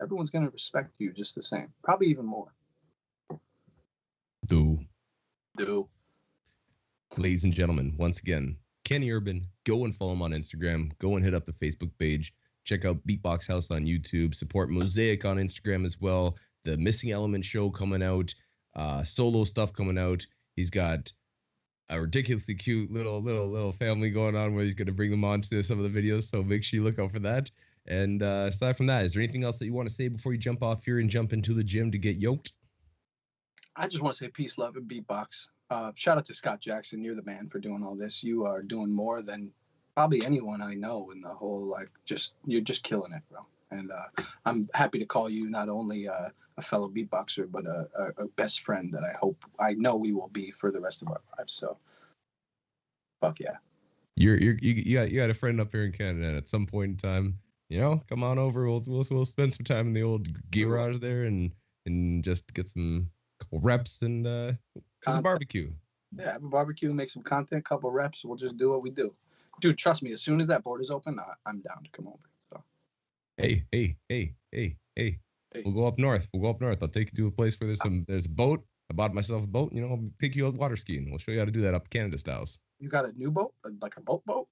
Everyone's going to respect you just the same. Probably even more. Do. Ladies and gentlemen, once again, Kenny Urban, go and follow him on Instagram. Go and hit up the Facebook page. Check out Beatbox House on YouTube. Support Mosaic on Instagram as well. The Missing Element show coming out. Solo stuff coming out. He's got a ridiculously cute little family going on where he's going to bring them on to some of the videos. So make sure you look out for that. And aside from that, is there anything else that you want to say before you jump off here and jump into the gym to get yoked? I just want to say peace, love, and beatbox. Shout out to Scott Jackson. You're the man for doing all this. You are doing more than probably anyone I know in the whole, like, you're just killing it, bro. And I'm happy to call you not only a fellow beatboxer, but a best friend that I know we will be for the rest of our lives. So, fuck yeah. You got a friend up here in Canada, and at some point in time, come on over. We'll spend some time in the old garage there and just get some couple reps and have a barbecue. Yeah, have a barbecue, make some content, couple reps. We'll just do what we do. Dude, trust me, as soon as that border's open, I'm down to come over. So. Hey. We'll go up north. I'll take you to a place where there's a boat. I bought myself a boat. I'll pick you out water skiing. We'll show you how to do that up Canada styles. You got a new boat? Like a boat?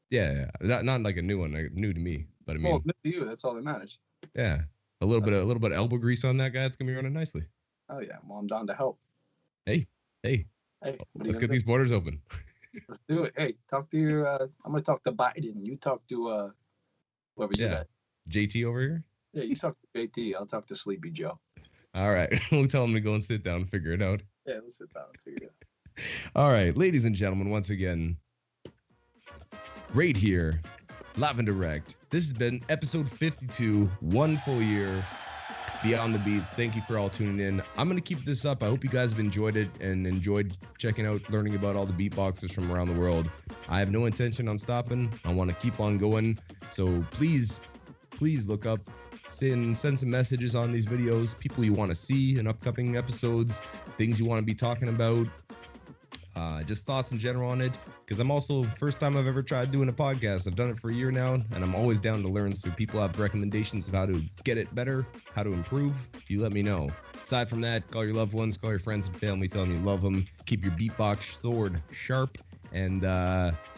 Yeah. Not like a new one, like new to me. But I mean, well, new to you, that's all that matters. Yeah. A little bit of elbow grease on that guy. It's gonna be running nicely. Oh yeah. Well, I'm down to help. Hey. Let's get these borders open. Let's do it. Hey, talk to your. I'm gonna talk to Biden. You talk to whoever you got. JT over here. Yeah, you talk to JT. I'll talk to Sleepy Joe. All right. We'll tell him to go and sit down and figure it out. Yeah, let's sit down and figure it out. All right, ladies and gentlemen, once again, right here, live and direct. This has been episode 52, 1 full year, Beyond the Beats. Thank you for all tuning in. I'm going to keep this up. I hope you guys have enjoyed it and enjoyed checking out, learning about all the beatboxers from around the world. I have no intention on stopping. I want to keep on going. So please look up, send some messages on these videos, people you want to see in upcoming episodes, things you want to be talking about, just thoughts in general on it, because I'm also, first time I've ever tried doing a podcast. I've done it for a year now, and I'm always down to learn, so people have recommendations of how to get it better, how to improve, you let me know. Aside from that, call your loved ones, call your friends and family, tell them you love them, keep your beatbox sword sharp, and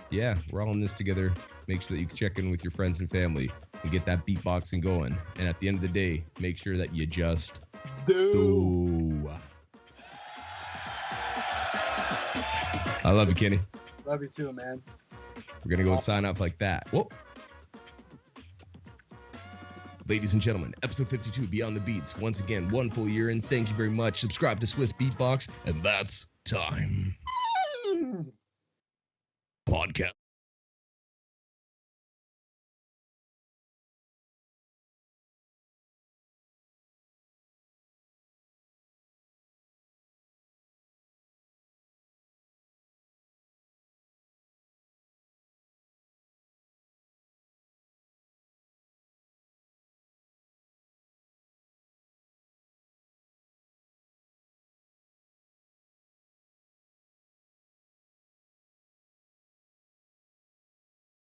yeah, we're all in this together. Make sure that you check in with your friends and family and get that beatboxing going. And at the end of the day, make sure that you just do. I love you, Kenny. Love you too, man. We're going to go and sign off like that. Whoa. Ladies and gentlemen, episode 52, Beyond the Beats. Once again, 1 full year in. Thank you very much. Subscribe to Swissbeatbox, and that's time. Podcast.